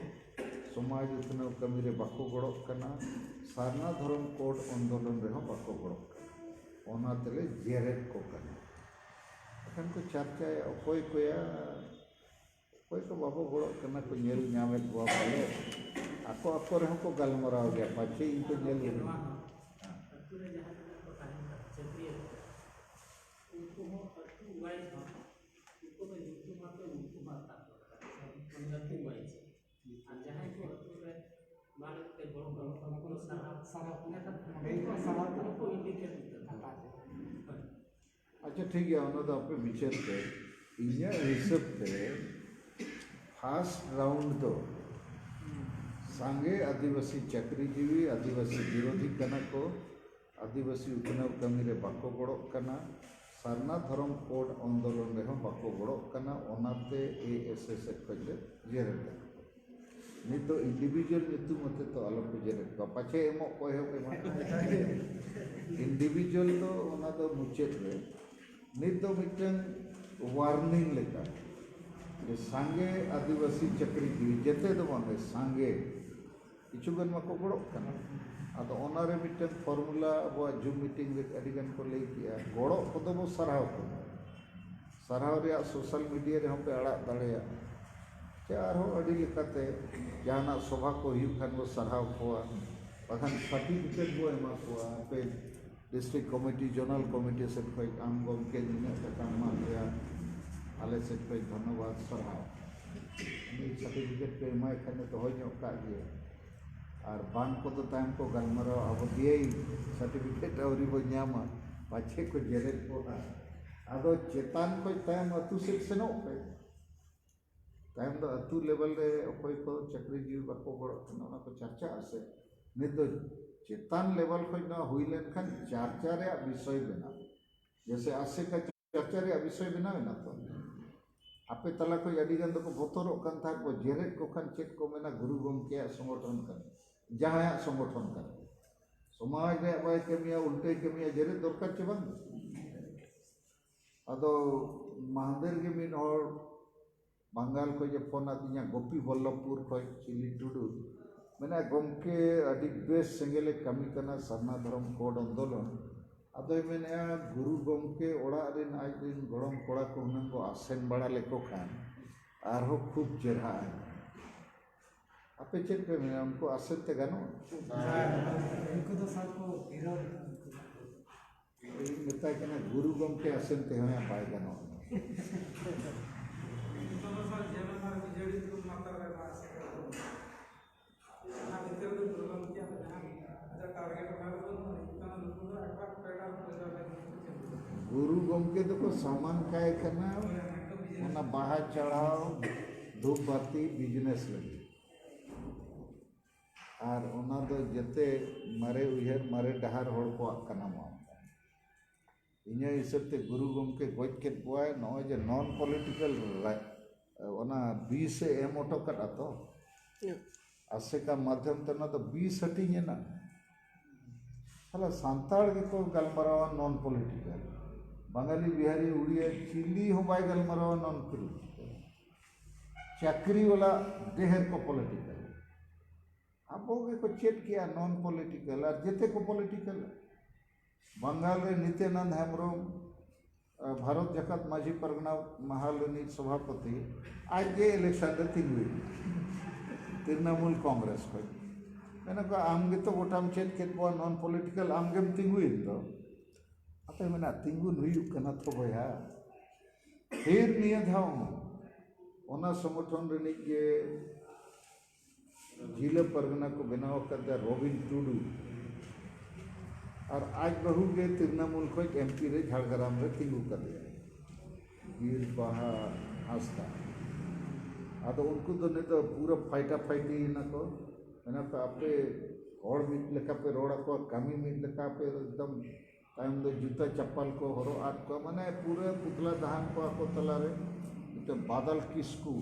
समाज उथनव कमी रे बाको गड़क कना सारना धर्म कोड आंदोलन रे हो बाको गड़क कना ओना तले जेरेट को कना अखन को चर्चा अकोय को बाबो गड़क कना को नेल नामे को पाले आको आको रे को गलमराव गया पाछे इनको नेल अच्छा ठीक है उन्होंने तो अपने विचार पे इन्हें हिसाब पे फर्स्ट राउंड तो सांगे आदिवासी चक्रीजीवी आदिवासी विरोधी कना को आदिवासी उतनव कमी रे बाको गड़क कना सारना धर्म कोड आंदोलन रे हो बाको गड़क कना ओनाते ASA से खजे जेरेट नहीं तो इंडिविजुअल नीतु मते तो अलग को जेरेट को पाछे एमो को हे इंडिविजुअल तो ओना तो मुचेत रे नहीं तो मिटन वार्निंग लेका जे सांगे आदिवासी चक्रीजीवी जेते तो बांगे सांगे किछुगन माको गड़क कना आदो ओनारे मिटन फॉर्मूला अब जूम मीटिंग रे अडिगन को ले किया गड़क को तो बो सराव को सराव रे सोशल मीडिया रे हम पे अड़ा दाड़ेया चार हो अड़ी लेकाते जाना सभा को हिउ खान बो सराव को बखान सर्टिफिकेट बो एमा को पे डिस्ट्रिक्ट कमिटी जोनल कमिटी से कोई आम गमके निने तक मान गया आले से कोई धन्यवाद सराव सर्टिफिकेट पे एमा खाने तो होय का गया और बान को तो टाइम को गलमरो अब दिए सर्टिफिकेट और वो न्यामा पाछे को जेरेट को आदो चेतान को टाइम अतु सेक्शन पे टाइम दो अतु लेवल रे कोई को चक्रीजीवी बाको गड़क कना को चर्चा आसे नहीं तो चेतान लेवल को ना हुई लेन खान चर्चा रे विषय बना जैसे आसे का चर्चा रे विषय बना ना तो आपे तला को अडी गन को बोतरो कन था को जेरेट को खान चेक को मेना गुरु गमके संगठन कर जहां संगठन कर समाज रे बाय कमिया उल्टे कमिया जेरेट दरकार चे बंद अदो महादेर के मिन और बंगाल को जे फोन आदिया गोपी वल्लभपुर को चिली टुडू मैंने गमके अडी बेस संगेले कमी करना सरना धर्म कोड आंदोलन अदो मैंने गुरु गमके ओड़ा दिन आज दिन गरम कोड़ा को हुनन को आसेन बड़ा लेको खान आरो खूब चेहरा है आपे चेक पे मैंने उनको आसेन ते गानो इनको तो सबको विरोध मिता के ना गुरु गमके आसेन ते होया पाए गानो गुरु गमके तो को सामान काय करना ओना बाहा चढ़ाओ धूप बाती बिजनेस लगी और ओना दो जते मारे उहर मारे डहार होड़ को कना मा इन्हें हिसाब ते गुरु गमके गोज के पोय नय जे नॉन पॉलिटिकल ओना 20 से एम ऑटो कटा तो आसे का माध्यम ते ना तो 20 हटिंग ना हला सांताड़ के को गलमरावा नॉन पॉलिटिकल बंगाली बिहारी उड़िया चिली हो बाय गलमरावा नॉन पॉलिटिकल चाकरी वाला देहर को पॉलिटिकल आपो के को चेक किया नॉन पॉलिटिकल और जेते को पॉलिटिकल बंगाल रे नित्यानंद हेम्ब्रम भारत जगत माझी परगना महालनी सभापति आज जे इलेक्शन रे तृणमूल कांग्रेस को मैंने कहा आमगे तो गोटाम चेक के नॉन पॉलिटिकल आमगे तिंगुई तो अतः मैंने तिंगुन हुई कना तो भया फिर निये धाव ओना संगठन रे के जिला परगना को बनाव करता रॉबिन टुडू और आज बहु के तृणमूल को MP रे झाड़ग्राम रे तिंगु कर दिया वीर बाहा आस्था आदो उनको तो नहीं तो पूरा फाइटा फाइटी ना को मैंने तो आपे और मिट लेका पे रोड़ा को कमी मिट लेका पे एकदम टाइम दो जूता चप्पल को हरो आट को माने पूरे पुतला दहन को आको तला रे ᱱᱚᱛᱮ ᱵᱟᱫᱟᱞ ᱠᱤᱥᱠᱩ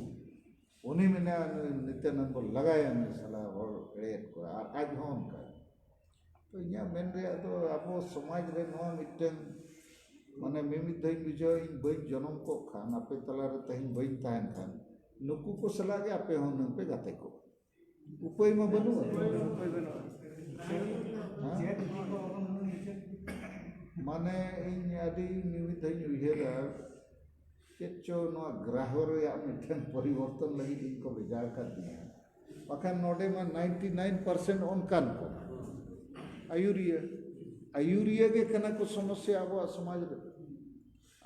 ᱩᱱᱤ ᱢᱮᱱᱟᱭᱟ ᱱᱤᱛᱭᱟᱱᱚᱱᱫ ᱵᱚ ᱞᱟᱜᱟᱭᱟ ᱩᱱᱤ ᱥᱟᱞᱟ ᱦᱚᱲ ᱮᱲᱮᱭᱮᱫ ᱠᱚᱣᱟ ᱟᱨ ᱟᱡ ᱦᱚᱸ ᱚᱱᱠᱟ ᱛᱚ ᱤᱧᱟᱹᱜ ᱢᱮᱱ ᱨᱮᱭᱟᱜ ᱫᱚ ᱟᱵᱚ ᱥᱚᱢᱟᱡᱽ ᱨᱮ ᱱᱚᱣᱟ ᱢᱤᱫᱴᱮᱱ ᱢᱟᱱᱮ ᱢᱤᱢᱤᱫ ᱫᱷᱟᱣᱤᱧ ᱵᱩᱡᱷᱟᱹᱣᱟ ᱤᱧ ᱵᱟᱹᱧ ᱡᱚᱱᱚᱢ ᱠᱚᱜ ᱠᱷᱟᱱ ᱟᱯᱮ ᱛᱟᱞᱟᱨᱮ ᱛᱮᱦᱮᱧ ᱵᱟᱹᱧ ᱛᱟᱦᱮᱱ ᱠᱷᱟᱱ ᱱᱩᱠᱩ ᱠᱚ ᱥᱟᱞᱟᱜ ᱜᱮ ᱟᱯᱮ ᱦᱚᱸ ᱱᱩᱝ ᱯᱮ ᱜᱟᱛᱮ ᱠᱚ ᱩᱯᱟᱹᱭ ᱢᱟ ᱵᱟᱹᱱᱩᱜᱼᱟ ᱢᱟᱱᱮ ᱤᱧ ᱟᱹᱰᱤ ᱢᱤᱢᱤᱫ ᱫᱷᱟᱣᱤᱧ ᱩᱭᱦᱟᱹᱨᱟ ᱪᱮᱫ ᱪᱚ ᱱᱚᱣᱟ ᱜᱨᱟᱦᱚ ᱨᱮᱭᱟᱜ ᱢᱤᱫᱴᱮᱱ ᱯᱚᱨᱤᱵᱚᱨᱛᱚᱱ ᱞᱟᱹᱜᱤᱫ ᱤᱧ ᱠᱚ ᱵᱷᱮᱡᱟ ᱟᱠᱟᱫᱤᱧᱟ ᱵᱟᱠᱷᱟᱱ ᱱᱚᱰᱮ ᱢᱟ 99% ᱚᱱᱠᱟᱱ ᱠᱚ ᱟᱭᱩᱨᱤᱭᱟᱹ ᱜᱮ ᱠᱟᱱᱟ ᱠᱚ ᱥᱚᱢᱚᱥᱥᱟ ᱟᱵᱚᱣᱟᱜ ᱥᱚᱢᱟᱡᱽ ᱨᱮ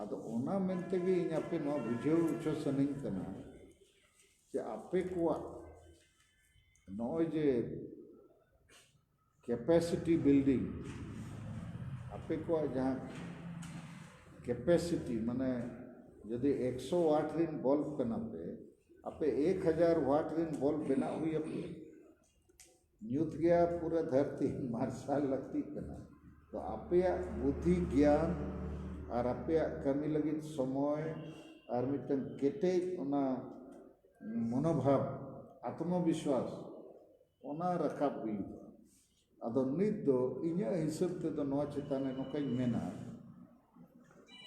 ᱟᱫᱚ ᱚᱱᱟ ᱢᱮᱱᱛᱮᱜᱮ ᱤᱧ ᱟᱯᱮ ᱱᱚᱣᱟ ᱵᱩᱡᱷᱟᱹᱣ ᱦᱚᱪᱚ ᱥᱟᱱᱟᱧ ᱠᱟᱱᱟ ᱡᱮ ᱟᱯᱮ ᱠᱚᱣᱟᱜ ᱱᱚᱜᱼᱚᱭ ᱡᱮ ᱠᱮᱯᱟᱥᱤᱴᱤ ᱵᱤᱞᱰᱤᱝ ᱟᱯᱮ ᱠᱚᱣᱟᱜ ᱡᱟᱦᱟᱸ ᱠᱮᱯᱟᱥᱤᱴᱤ ᱢᱟᱱᱮ ᱡᱩᱫि 100 ওয়াট ᱨᱤᱱ ᱵᱚᱞᱵ ᱠᱟᱱᱟ ᱯᱮ ᱟᱯᱮ 1000 ওয়াট ᱨᱤᱱ ᱵᱚᱞᱵ ᱵᱮᱱᱟᱣ ᱦᱩᱭ ᱟᱯᱮ ᱧᱩᱛ ᱜᱮᱭᱟ ᱯᱩᱨᱟᱹ ᱫᱷᱟᱹᱨᱛᱤ ᱢᱟᱨᱥᱟᱞ ᱞᱟᱹᱠᱛᱤᱜ ᱠᱟᱱᱟ तो आपेया बुद्धि ज्ञान और आपेया कमी लगी समय और मिटन केटेज ओना मनोभाव आत्मविश्वास ओना रखाब हुई अदो नित दो इन्या हिसाब ते दो नोआ चेताने नोकाई मेना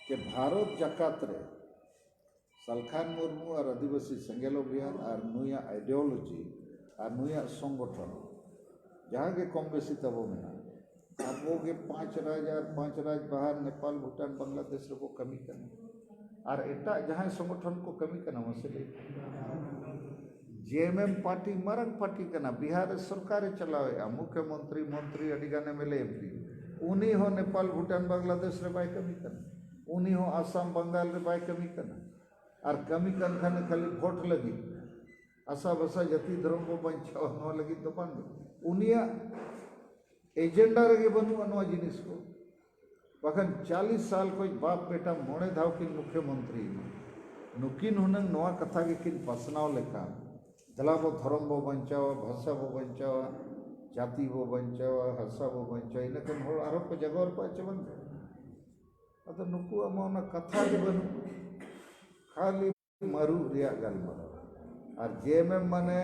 कि भारत जाकात रे सलखान मुर्मू और आदिवासी सेंगेल अभियान और नुया आइडियोलॉजी और नुया संगठन जहाँ के कम बेसी तबो मेना आबो के 5 राज बाहर नेपाल भूटान बांग्लादेश रे को कमी करना और एटा जहाँ संगठन को कमी करना मसले जेएमएम पार्टी मरंग पार्टी करना बिहार सरकार चलावे मुख्यमंत्री मंत्री अडिगान एमएलए एमपी उन्हीं हो नेपाल भूटान बांग्लादेश रे बाय कमी करना उन्हीं हो आसाम बंगाल रे बाय कमी करना और कमी करन खाने खाली वोट लगी आशा भाषा जाति धर्म को बचाव न लगी तो बांध उनिया एजेंडा रे बनू जिनिस को बखान 40 साल कोई बाप बेटा मोड़े धाव की मुख्यमंत्री नुकिन हुनंग नवा कथा के किन पासनाव लेका दला बो धर्म बो बचावा भाषा बो बचावा जाति बो बचावा हसा बो बचावा इन कन होड़ आरो को जगह पर चवन अद नुकु अमोना कथा के बनू खाली मारू रिया गलमारा और जेएमएम माने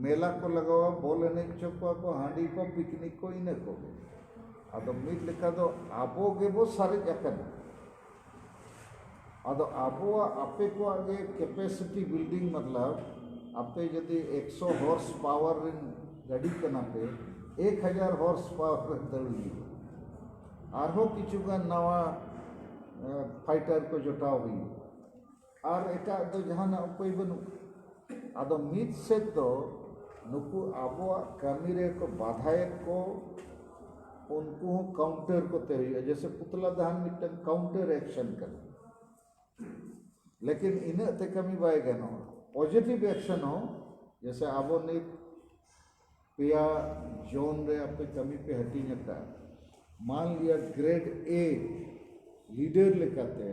मेला को लगावा बोल एने चोपा को हांडी को पिकनिक को इने को आदो मिट लेका दो आबो के बो सारे जकन आदो आबो आपे को आगे कैपेसिटी बिल्डिंग मतलब आपे यदि 100 हॉर्स पावर इन गाड़ी कना पे 1000 हॉर्स पावर दड़ी आरो किछुगान नवा फाइटर को जोटाव हुई और एटा दो जहाना उपाय बनु आदो मित से तो नुकु आबोआ कमी रे को बाधाए को उनको काउंटर को ते जैसे पुतला दहन मिटन काउंटर एक्शन कर लेकिन इने ते कमी बाय गनो पॉजिटिव एक्शन हो जैसे आबो ने पिया जोन रे अपने कमी पे हटी नता मान लिया ग्रेड ए लीडर लेकाते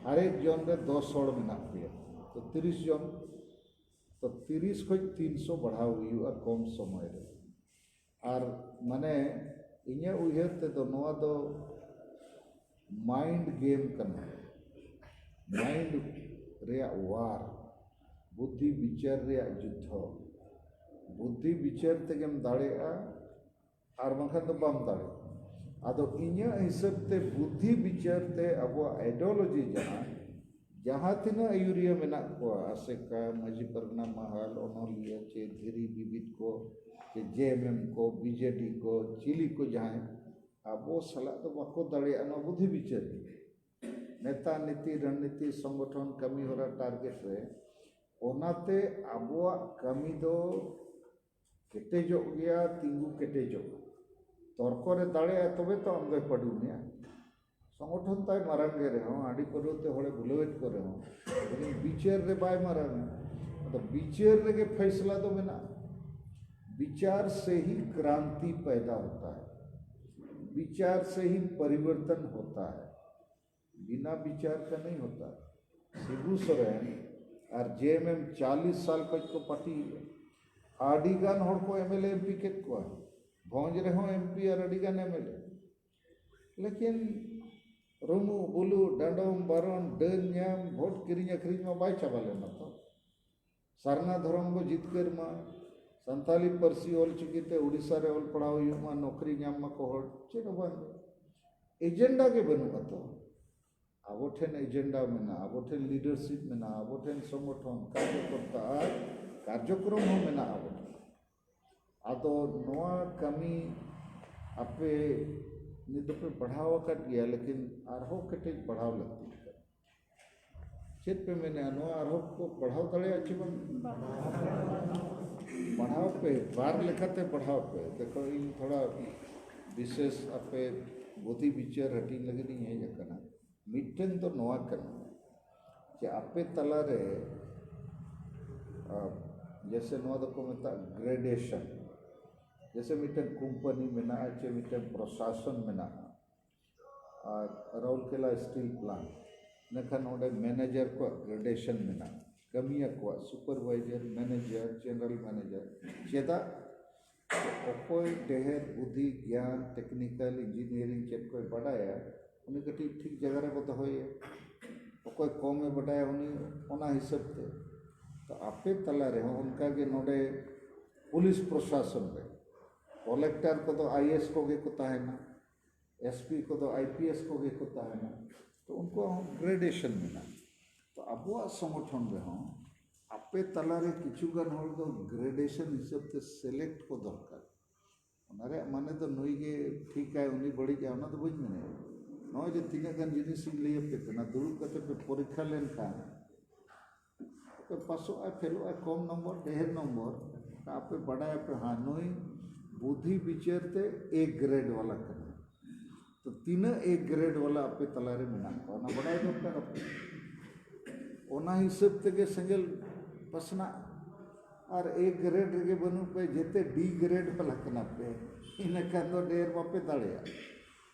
हर एक जोन रे 10 हड़ मेना पिया तो 30 जोन तो 30 को 300 बढ़ाव हुआ कम समय रे और माने इन्हें उयहर ते दो नवा दो माइंड गेम करना माइंड रे वार बुद्धि विचार रे युद्ध बुद्धि विचार ते गेम दाड़े और बखा तो बम दाड़े आदो इन्हें हिसाब ते बुद्धि विचार ते अब आइडियोलॉजी जहाँ तीना आयुरिया मेना को आसेका माजी परगना महल ओनोलिया चे धीरी विविध को चे जेएमएम को बीजेडी को चिली को जहाँ अब सला तो बाको दाड़े ना बुद्धि विचार नेता नीति रणनीति संगठन कमी होरा टारगेट रे ओनाते आबोआ कमी दो केटेजो गया तिंगु केटेजो तर्क रे दाड़े तबे तो अंगे पड़ुनिया संगठन ताई मारांगे रे हो आड़ी परोते होड़े बुलवेट करे हो लेकिन विचार रे बाय मारांगे तो विचार रे के फैसला तो बिना विचार से ही क्रांति पैदा होता है विचार से ही परिवर्तन होता है बिना विचार का नहीं होता शिबू सोरेन और जेएमएम 40 साल को पार्टी आडिगान होड़ को एमएलए एमपी के को भोंज रे हो एमपी और आडिगान एमएलए लेकिन रुमु बुलु डांडोम बारन डन ᱧᱟᱢ भोट किरिंग अखरिंग मा बाय चाबा लेना तो सारना धर्म को जितकर मा संताली परसी ऑल चिकिते उड़ीसा रे ऑल पढ़ाओ युमा नौकरी ᱧᱟᱢ मा को हर चेक बन एजेंडा के बनु तो आबो ठेन एजेंडा मेना आबो ठेन लीडरशिप मेना आबो ठेन संगठन कार्यकर्ता कार्यक्रम हो मेना आबो आदो नोआ कमी आपे नित पे बढ़ाव कर गया लेकिन आरहो कटे बढ़ाव लगती है चेत पे मैंने नोआ आरहो को बढ़ाव दड़े अच्छी बन बढ़ाव पे बार लेखाते बढ़ाव पे देखो इन थोड़ा विशेष आपे बुद्धि विचार हटी लगे नहीं है जकना मिटन तो नोआ करना कि आपे तला रे जैसे नोआ दको मेता ग्रेडेशन जैसे मिटन कंपनी मेना चे मिटन प्रशासन मेना राउरकेला स्टील प्लांट नेखान ओडे मैनेजर को ग्रेडेशन मेना कमिया को सुपरवाइजर मैनेजर जनरल मैनेजर चेदा ओकोय डेहर बुद्धि ज्ञान टेक्निकल इंजीनियरिंग चेक कोई बढ़ाया उन्हें कटी ठीक जगह रे बता होए ओकोय कम में बढ़ाया उन्हें ओना हिसाब ते तो आपे तला रे उनका के नोडे पुलिस प्रशासन रे कलेक्टर को तो आईएएस को गे को ताहेना एसपी को तो आईपीएस को गे को ताहेना तो उनको ग्रेडेशन मिला तो अबुआ संगठन रे हों आपे तला रे किचुगान होल दो ग्रेडेशन हिसाब ते सेलेक्ट को दरकार उनारे माने तो नई गे ठीक है उनी बड़ी जा ना तो बुझ में नय जे तिना गान जिनिस लिए पे ना दुरुब कते पे परीक्षा लेन का तो पासो आ फेलो आ कम नंबर ढेर नंबर आपे बड़ा पे हां नई बुद्धि विचार ते एक ग्रेड वाला करना तो तीन एक ग्रेड वाला आपे तलारे मिना ना बड़ा दरकार ओना हिसाब ते के संगल पसना और एक ग्रेड रे बनु पे जेते डी ग्रेड वाला करना पे इन का तो डेर बापे दाड़िया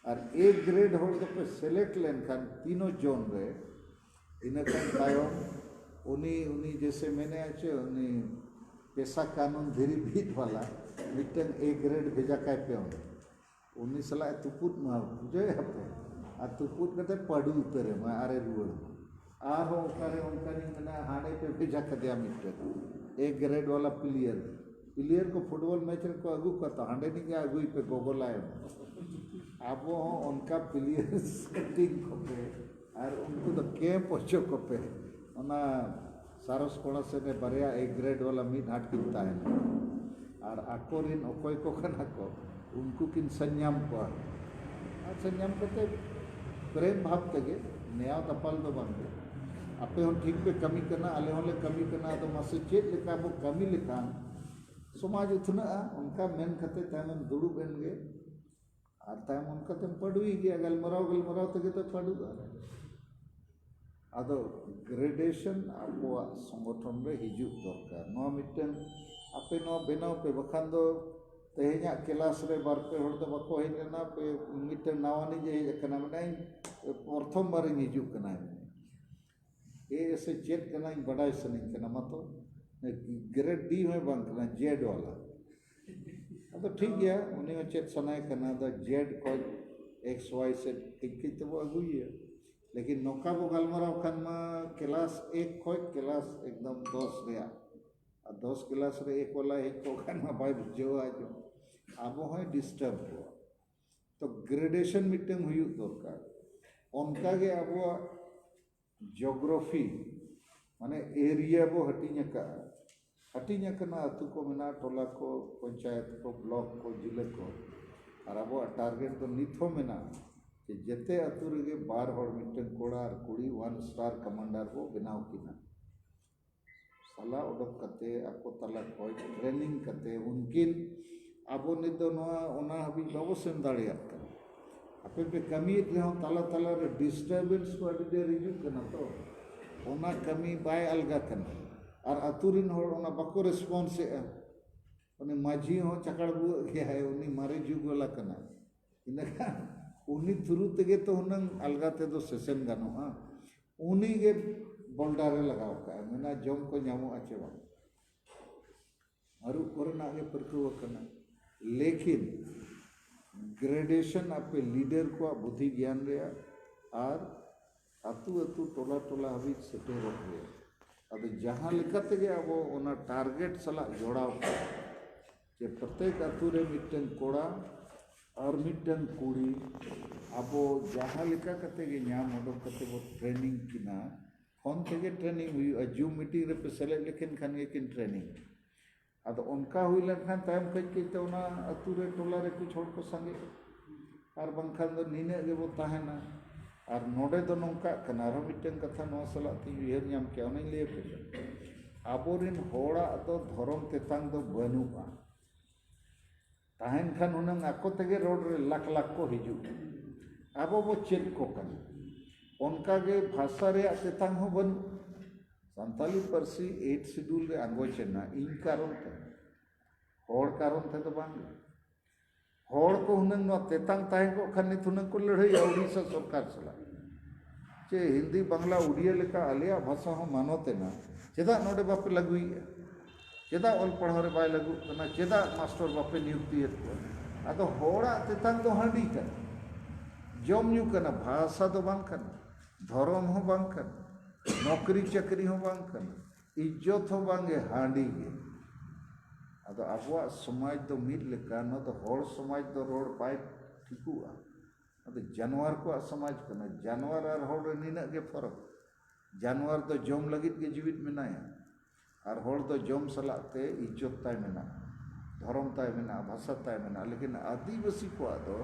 और एक ग्रेड होल तो पे सेलेक्ट लेन खान तीनों जोन रे इन का तायम उनी जैसे मैंने आचे उनी पेशा कानून धीरे भीत वाला मिटन ए ग्रेड भेजा काय पे उन्नी सला तुपुत मा बुझे हपे आ तुपुत कते पडू उतरे मा आरे रुवड़ आ हो करे उनकनी मने हाडे पे भेजा कदिया मिटन ए ग्रेड वाला प्लेयर को फुटबॉल मैच को अगु करता हाडे नहीं के अगु पे गोगल आए अब उनका प्लेयर सेटिंग को पे और उनको तो कैंप पहुंचो को पे ओना सारस कोड़ा से ने बरिया एक ग्रेड वाला मीट हाट किनता है और आकोरिन अकोय को कना को उनको किन संयम को और संयम करते प्रेम भाव तगे नया तपल तो बंदे आपे हम ठीक पे कमी करना आले होले कमी करना तो मासे चेत लेका वो कमी लेका समाज उतना उनका मेन खते तम दुड़ू बन गे और तम उनका तम पड़ुई गया गलमराव तगे तो पड़ू आदो ग्रेडेशन आपो संगठन रे हिजु दरकार नो मिटन आपे नो बेनाव पे बखान दो तेहेኛ क्लास रे बार पे हर दो बको हेना पे मिटन नावानी जे कना मनाई प्रथम बार हिजु कना ए ऐसे चेक कना बड़ाई सनी कना मतो ग्रेड डी में बंक ना जेड वाला तो ठीक गया उन्हें चेक सनाय कना द जेड को एक्स वाई से टिक तो वो अगुई है लेकिन नौका वो गलमराव खान में क्लास एक खोज क्लास एकदम 10 रे और 10 क्लास रे एक वाला एक को खान में भाई जो आज अब वो है डिस्टर्ब हुआ तो ग्रेडेशन मीटिंग हुई दरकार उनका के अब वो ज्योग्राफी माने एरिया वो हटिnya करना अतु को मिना टोला को पंचायत को ब्लॉक को जिले को और अब वो टारगेट तो निथो मिना कि जते अतु रे बार हर मिटन कोड़ा और कुड़ी 1 स्टार कमांडर को बनाव किना साला ओडक कते आपको तला कोई ट्रेनिंग कते उनकिन आबो निदो नोआ ओना हबी बाबो सेम दाड़िया आपे पे कमी रे तला तला रे डिस्टर्बेंस को अडी दे रिजु कना तो ओना कमी बाय अलगा कना और अतुरिन होर ओना बको रिस्पांस ए ओने माझी हो चकड़बु गया है उनी मारे जुग वाला कना इनका उनी थ्रू तेगे तो हुनंग अलगा ते दो सेशन गानो हां उनी गे बोल्डारे लगाव का मेना जम को ᱧᱟᱢᱚᱜ आचे बा अरु कोरना गे परकु कना लेकिन ग्रेडेशन आपे लीडर को बुद्धि ज्ञान रे और आतु आतु टोला टोला हाबी सेटेरोग गया अब जहाँ लेकाते गया वो ओना टारगेट सला जोड़ाव का जे प्रत्येक आतु रे मिट्टन कोड़ा और मिट्टन कुड़ी अब जहाँ लेका कते गे नाम ओडो कते वो ट्रेनिंग किना फोन तेगे ट्रेनिंग हुई जूम मीटिंग रे पे सेलेक्ट लेकिन खान गे किन ट्रेनिंग अदो उनका हुई लेखान तायम कज के तो ना आतु रे टोला रे कुछ होड़ को संगे और बंखान दो नीने गे वो ताहेना और नोडे दो नोंका कना रो मिट्टन कथा नो सला ती उयहर नाम के ओने लिए पे आबोरिन होड़ा दो धरम तेतांग दो बनुआ ताहेन खान उनंग आको तेगे रोड रे लाख लाख को हिजू आबो वो चेक को कन उनका गे भाषा रे तेतांग हो बन संताली परसी 8 शेड्यूल रे आंगो चेना इन कारण ते होड़ कारण थे तो बांग होड़ को हुनंग नो तेतांग ताहे को खन्नी थुनंग को लड़ाई उड़ीसा सरकार सला जे हिंदी बांग्ला उड़िया लेका आलिया भाषा हो मानोते ना चेदा नोडे बापे लगुई चेदा ऑल पढ़ारे बाय लगु कना चेदा मास्टर बापे नियुक्ति अदो होड़ा तेतांग दो हांडी का जम न्यू कना भाषा दो बांग कना धर्म हो बांग कना नौकरी चाकरी हो बांग कना इज्जत हो बांगे हांडी गे अदो आबुआ समाज दो मिल लेका न तो होड़ समाज दो रोड बाय ठिकुआ अदो जानवर को समाज कना जानवर और होड़ रे निना गे फरक जानवर दो जम लगित के जीवित मेनाया और होड़ दो जम सलाते इज्जत ताय मेना धर्म ताय मेना भाषा ताय मेना लेकिन आदिवासी को आदो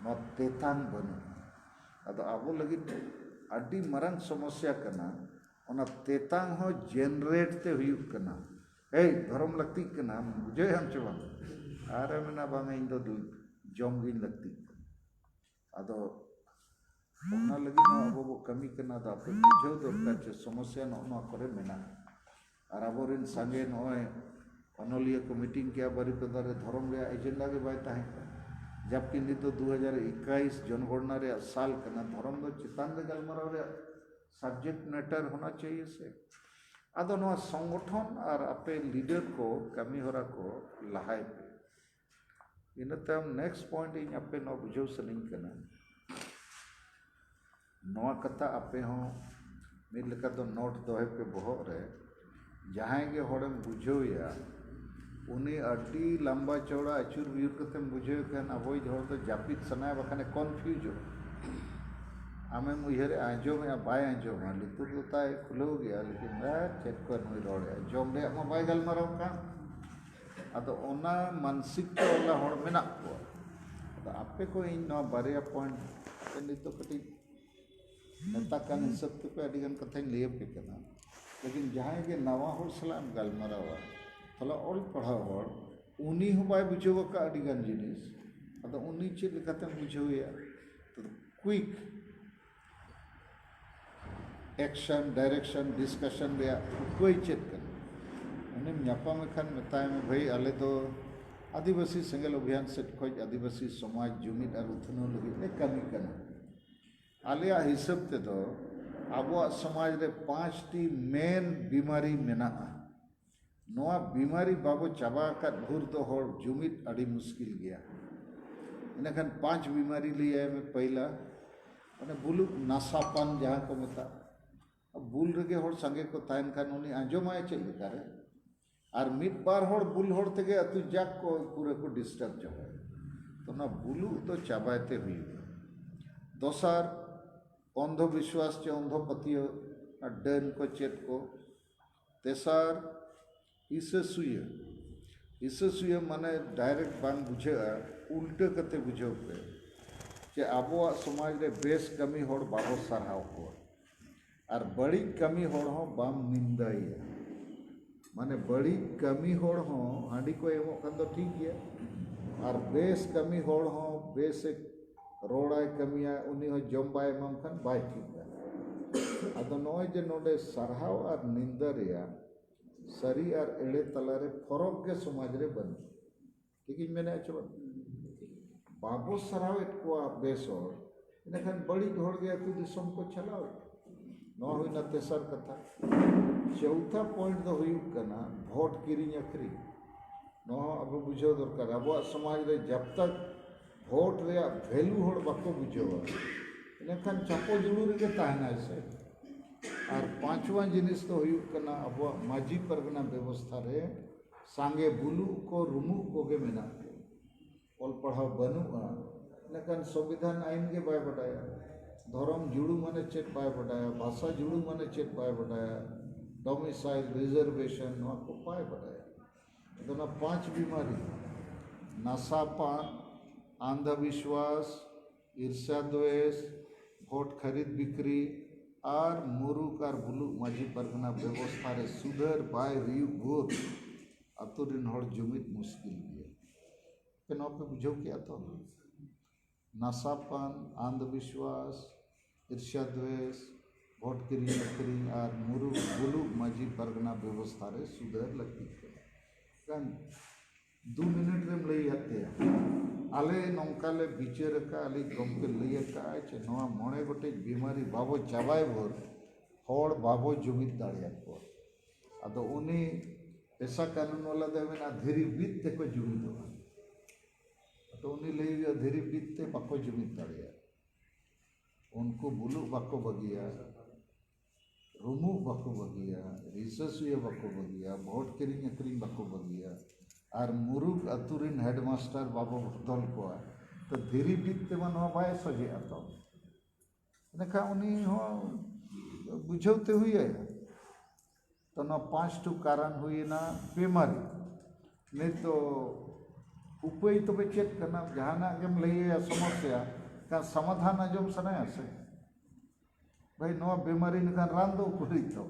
न तेतांग बनु अदो आबो लगित अड्डी मरंग समस्या कना ओना तेतांग हो जनरेट ते हुयुक कना ए धर्म लगती कना बुझे हम चबा आरे मेना बांग इन दो जम गिन लगती अदो ओना लगी नो आबो वो कमी कना दा पे बुझो दरकार जे समस्या नो करे मेना और आबोरिन संगे नोय अनोलिया को मीटिंग किया बारिपदा रे धर्म रे एजेंडा के बाय ताहे जबकि नित तो 2021 जनगणना रे साल कना धर्म दो चितान रे गलमराव रे सब्जेक्ट मैटर होना चाहिए से अदो नो संगठन और अपे लीडर को कमी होरा को लहाय पे इनते हम नेक्स्ट पॉइंट इन अपे नो बुझो सनिंग कना नोआ कथा अपे हो मिल लेका दो नोट दोहे पे बहो रे जहां के होड़म बुझो या उनी अड्डी लंबा चौड़ा अचूर बियुर कते बुझे कन अबोई होड़ तो जापित सनाय बखाने कन्फ्यूज हो आमे मुहरे आंजो में बाय आंजो में लितुर तो ताय खुलो गया लेकिन मैं चेक कर नुई रोड़े जम रे मा बाय गलमाराव का अदो ओना मानसिक वाला होड़ मेना को अदो आपे को इन नो बारिया पॉइंट पेंडी तो कटी नेता कान हिसाब पे अडिगन कथा लिए पे कना लेकिन जहां के नवा होड़ सलाम गलमारावा थला ऑल पढ़ाव होड़ उनी हो बाय बुझो का अडिगन जिनिस अदो उनी चेक लेकाते बुझो या तो क्विक एक्शन डायरेक्शन डिस्कशन रे कोई चेक कर उन्हें न्यापा में खान बताए में भाई आले तो आदिवासी सेंगल अभियान से खोज आदिवासी समाज जुमिद और उथनो लगी ने कमी करना आलिया हिसाब ते तो आबो समाज रे 5 टी मेन बीमारी मेना नोआ बीमारी बाबो चाबा का भूर तो होड़ जुमिद अड़ी मुश्किल गया इनखान 5 बीमारी लिया में पहला माने बुलु नासापान जहाँ को मता अब बुल रगे होड़ संगे को तायन खान उनी आंजोमाय चल करे और मिड बार होड़ बुल होड़ तेगे अतु जाक को पूरे को डिस्टर्ब जो है तो ना बुलु तो चाबाते हुई दोसर अंधविश्वास चे अंधपतियो डन को चेत को तेसर ईसुय माने डायरेक्ट बांग बुझे उल्टे कते बुझो पे जे आबो समाज रे बेस कमी होड़ बाबो सरहाव को और बड़ी कमी होड़ हो बाम निंदाई माने बड़ी कमी होड़ हो हांडी को एमो कन तो ठीक है और बेस कमी होड़ हो बेस रोड़ाय कमिया उनी हो जम बाय एमम खान बाय ठीक है अदो नोय जे नोडे सरहाव और निंदा रेया सरी और एड़े तलारे फरक के समाज रे बन ठीक है मैंने अच्छा बाबो सरहाव एट को बेस और इनखान बड़ी घोड़ गया तू दिसम को चलाओ न हुई ना तेसर कथा चौथा पॉइंट तो हुई कना भोट किरिंग अखरी न अब बुझो दरकार अब समाज रे जब तक भोट रे वैल्यू होड़ बाको बुझो इनखान चापो जुड़ू रे तहना से और पांचवा जिनिस तो हुई कना अब माजी परगना व्यवस्था रे सांगे बुलू को रुमू को गे मेना ऑल पढ़ाव बनुआ इनखान संविधान आईन के बाय बटाया धर्म जुड़ू माने चेक बाय बटाया भाषा जुड़ू माने चेक बाय बटाया डोमिसाइल रिजर्वेशन नवा को पाए बटाया तो ना 5 बीमारी नशापान अंधविश्वास ईर्ष्या द्वेष भोट खरीद बिक्री और मुरुक और बुलू माजी परगना व्यवस्था रे सुधर बाय रियु गोर अतुरिन हड़ जुमित मुश्किल गया के नौ पे बुझो क्या तो नशापान अंधविश्वास ईर्ष्या द्वेष भोट किरी नकरी और मुरुक बुलू माजी परगना व्यवस्था रे सुधर लगती है 2 मिनट रेम लई हते आले नौकाले बिचार का आले गमके लई का चे नवा मोणे गोटे बीमारी बाबो चाबाय भोर हड़ बाबो जुमित दाड़िया को अदो उनी पेशा कानून वाला देवे ना धीरी बीत ते को जुमित तो उनी लई धीरी बीत ते बाको जुमित दाड़िया उनको बुलू बाको बगिया रुमू बाको बगिया रिससुए बाको बगिया भोट किरिंग अकरिंग बाको बगिया और मुरुक अतुरिन हेडमास्टर बाबू दल को तो धीरे बीतते मन बाय सजे तो इनखा उनी हो बुझौते हुए तो ना 5 कारण हुई ना बीमारी नहीं तो उपाय तो चेक करना जहाना गेम लइया समस्या का समाधान आजम सने से भाई नवा बीमारी निकान रान दो कुड़ी तो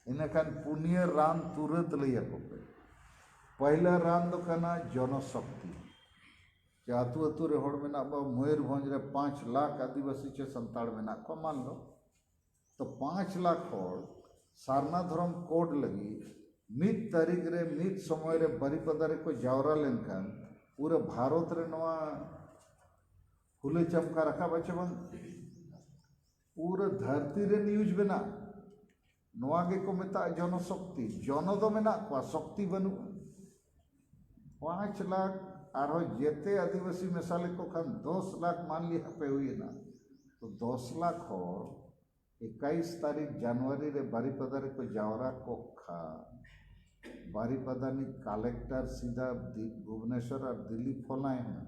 इनखान पुनिया रान तुरंत लइया को पहला रान दो कना जनशक्ति जे आतु आतु रे हड़ मेना मयूरभंज रे 5 लाख आदिवासी चे संताड़ मेना को मान लो तो 5 लाख हड़ सारना धर्म कोड लगी 1 तारीख रे 1 समय रे बारिपदा रे को जावरा लेनखान पूरे भारत रे नवा फुले चमका रखा बचे बन पूरे धरती रे न्यूज बना नवा के को मेता जनशक्ति जन दो मेना को शक्ति बनू 5 लाख और जेते आदिवासी मिसाले को खान 10 लाख मान लिया पे हुई ना तो 10 लाख हो 21 तारीख जनवरी रे बारिपदा रे को जावरा को खा बारिपदा नि कलेक्टर सीधा भुवनेश्वर और दिल्ली फलाए हैं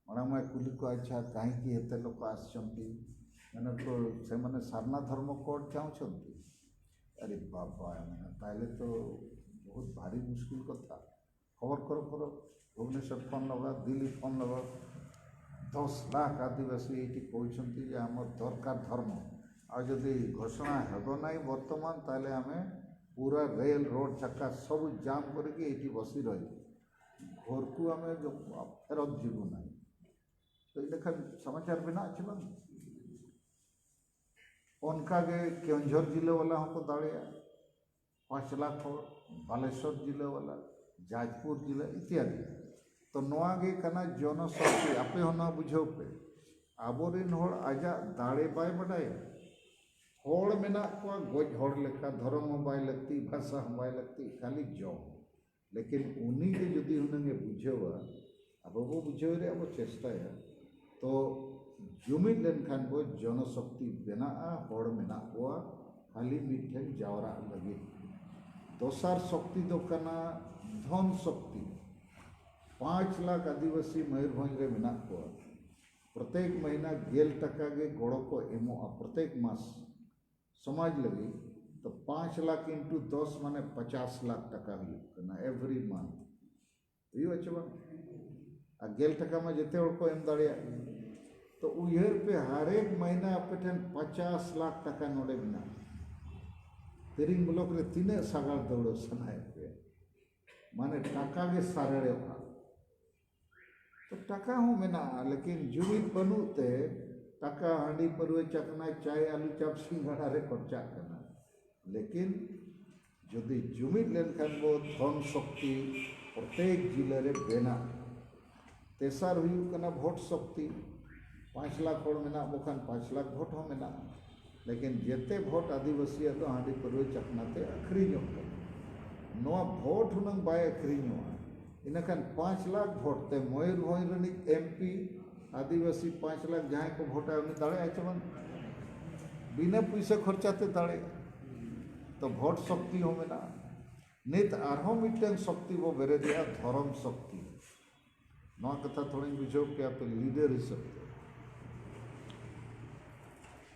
मना मैं कुली को अच्छा कहीं की हेते लोग आसचंती मैंने तो से माने सारना धर्म कोड चाहूँगी अरे बाबा मैंने ताले तो बहुत भारी मुश्किल कथा खबर करो भुवनेश्वर फोन लगा दिल्ली फोन लगा 10 लाख आदिवासी ये कहते आम दरकार धर्म आदि घोषणा हेब ना बर्तमान ताले आम पूरा रेल रोड चक्का सब जाम करके बसी रही घर को आम फेरत जीवु ना तो ये समाचार बिना अच्छे उनका केवंझर जिले वाला हमको दाड़िया 5 लाख बालेश्वर जिले वाला जाजपुर जिला इत्यादि तो नवागे कना जनशक्ति आपे होना बुझो पे आबोरिन होड़ आजा दाड़े बाय बडाय होड़ मेना को गोज होड़ लेखा धर्म हम बाय लगती भाषा हम बाय लगती खाली जॉब लेकिन उन्हीं के जदि उन्हें बुझेवा अब वो बुझे रे अब चेष्टा है तो जुमिद लेनखान बो जनशक्ति बेना होड़ मेना को खाली मिठेन जावरा लगे दोसार शक्ति दो कना धन शक्ति 5 लाख आदिवासी मयूरभंज रे मेना को प्रत्येक महीना 10 टका के गड़ो को एमो प्रत्येक मास समाज लगी तो 5 लाख इंटू 10 माने 50 लाख टका हुई एवरी मंथ ये अच्छा आ 10 टका में जिते हड़ को एम दाड़िया तो उयर पे हर एक महीना आपे ठन 50 लाख टका नोडे बिना तेरिंग ब्लॉक रे तीने सागार दौड़ो सनाए पे माने टाका के सारे तो टाका हूँ मेना लेकिन जुमित बनुते टाका हांडी परुए चकना चाय आलू चाप सिंघाड़ा रे खर्चा करना लेकिन जदि जुमित लेनखान बो धन शक्ति प्रत्येक जिले रे बेना तेसार हुई कना भोट शक्ति 5 लाख हड़ मेना बखान 5 लाख भोट हो मेना लेकिन जेते भोट आदिवासी तो हांडी परुए चकनाते अखरीजों नवा भोट हुनंग बाय अखरीजों इनखान 5 लाख भोट ते मयूरभंज रनिक MP आदिवासी 5 लाख जहाँ को भोटा उन्हें दाड़े चवन बिना पैसा खर्चाते दाड़े तो भोट शक्ति हो मेना नित आरहों मिट्टन शक्ति वो बेरे दिया धर्म शक्ति नवा कथा थोड़ी बुझो के आप लीडर हिसाब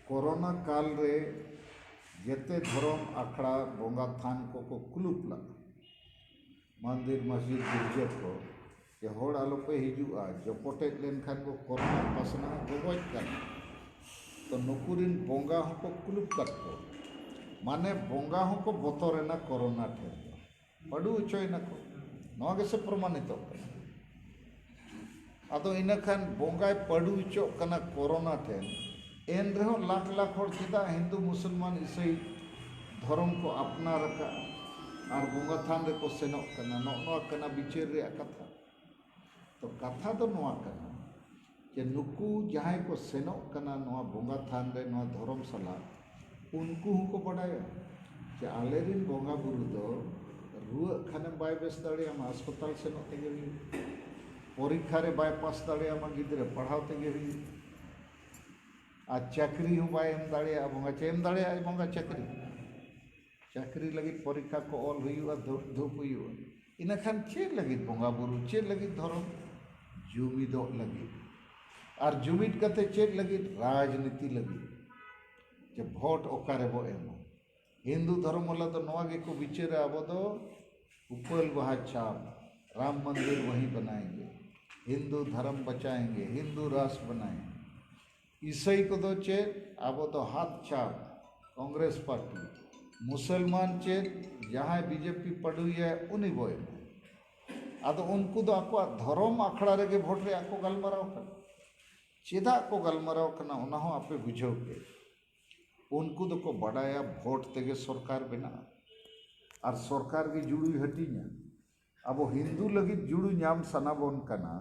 कोरोना काल रे जेते धर्म आखड़ा बोंगा थान को कुलुपला मंदिर मस्जिद गिरजा को ये होड़ आलो पे हिजुआ जपटे लेन खान को कोरोना पासना गोगोज कर तो नुकुरिन बोंगा को कुलुप कर को माने बोंगा को बोतरे ना कोरोना ठे पड़ू उचोय ना को नवा के से प्रमाणित हो आदो इना खान बोंगा पड़ू उचो कना कोरोना ठे एन रहो लाख लाख होड़ चिदा हिंदू मुसलमान ईसाई धर्म को अपना रखा और बोंगा थान रे को सेनो कना नो कना बिचार रे कथा तो कथा तो नवा कना जे नुकु जहां को सेनो कना नवा बोंगा थान रे नवा धर्मशाला उनको को बड़ाया जे आलेरिन बोंगा बुरु दो रुआ खाने बाय बेस दाड़े आम अस्पताल सेनो तेगे परीक्षा रे बाय पास दाड़े आम गिद्रे पढ़ाव तेगे आज चाकरी हूँ बाय एम दाड़े बोंगा चेम दाड़े आज बोंगा चाकरी लगी परीक्षा को ऑल हुआ धूप हुआ इन खान चेर लगी बोंगा बुरु चेर लगी धर्म जुमिद लगी और जुमिद कते चेर लगी राजनीति लगी जब भोट ओकारे बो एम हिंदू धर्म वाला तो नवा गे को विचार अब दो उपल बहा छाप राम मंदिर वहीं बनाएंगे हिंदू धर्म बचाएंगे हिंदू राष्ट्र बनाएंगे ईसाई को दो चेर अब तो हाथ छाप कांग्रेस पार्टी मुसलमान चेर जहाँ बीजेपी पड़ुई है उन्हीं बो एम आदो उनको दो आपको धर्म आखड़ा रे भोट रे आपको गलमाराव कर चेदा को गलमाराव करना उना हो आपे बुझो के उनको दो को बड़ाया भोट तेगे सरकार बना और सरकार की जुड़ू हटीना अब हिंदू लगी जुड़ू नाम सना बन कना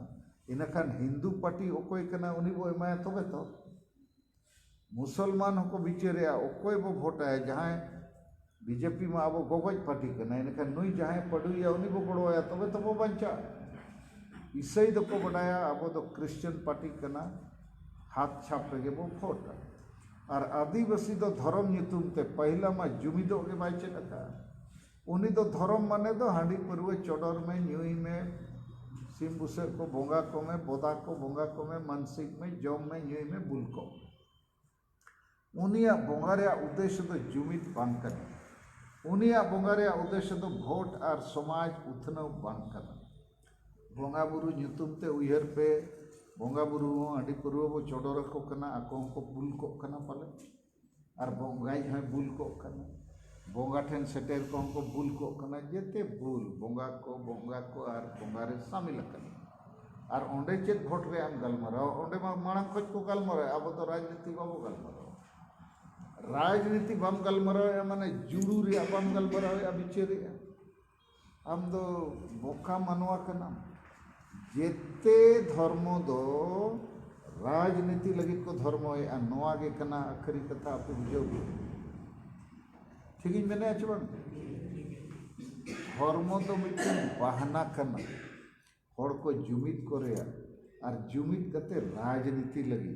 इनखान हिंदू पार्टी ओकोय कना उनी बो एमाया तबे तो मुसलमान को बिचारे ओकोय बो भोटा है जहाँ बीजेपी में अब गोगज पार्टी कना इनखान नुई जहाँ पड़ुया उनी बो गड़वाया तबे तो बो बंचा ईसाई दो को बड़ाया अब तो क्रिश्चियन पार्टी कना हाथ छाप रे बो भोटा और आदिवासी दो धर्म नितुम ते पहला मा जुमिदो के बाय चलका उनी दो धर्म माने दो हांडी परवे चोडर में न्यूई में सिम बुसे को बोंगा को में बोदा को बोंगा को में मानसिक में जम में न्यूई में बुल को उनिया बोंगा रे उद्देश्य तो जुमिद बांग करना उनिया बोंगा रे उद्देश्य तो भोट और समाज उथनव बांग करना बोंगा बुरु नितुम ते उयहर पे बोंगा बुरु आडी पुरु बो चोडर को कना आको को बुल को कना पाले और बोंगाई है बुल को कना बोंगा ठेन सेटेर को बुल को कना जेते बुल बोंगा को और बोंगा रे शामिल कना और ओंडे चेत भोट रे आम गलमाराव ओंडे मा मांग खोज को गलमाराव अब तो राजनीति बाबू गलमाराव राजनीति बम गलमाराव माने जुड़ू रे बम गलमाराव या बिचेरे आम दो बोका मनवा कना जेते धर्म दो राजनीति लगी को धर्म है नवा गे कना आखरी कथा आप बुझो ठीक मैंने अचबन धर्म दो मिटन बहाना कना होड़ को जुमिद करे और जुमिद कते राजनीति लगी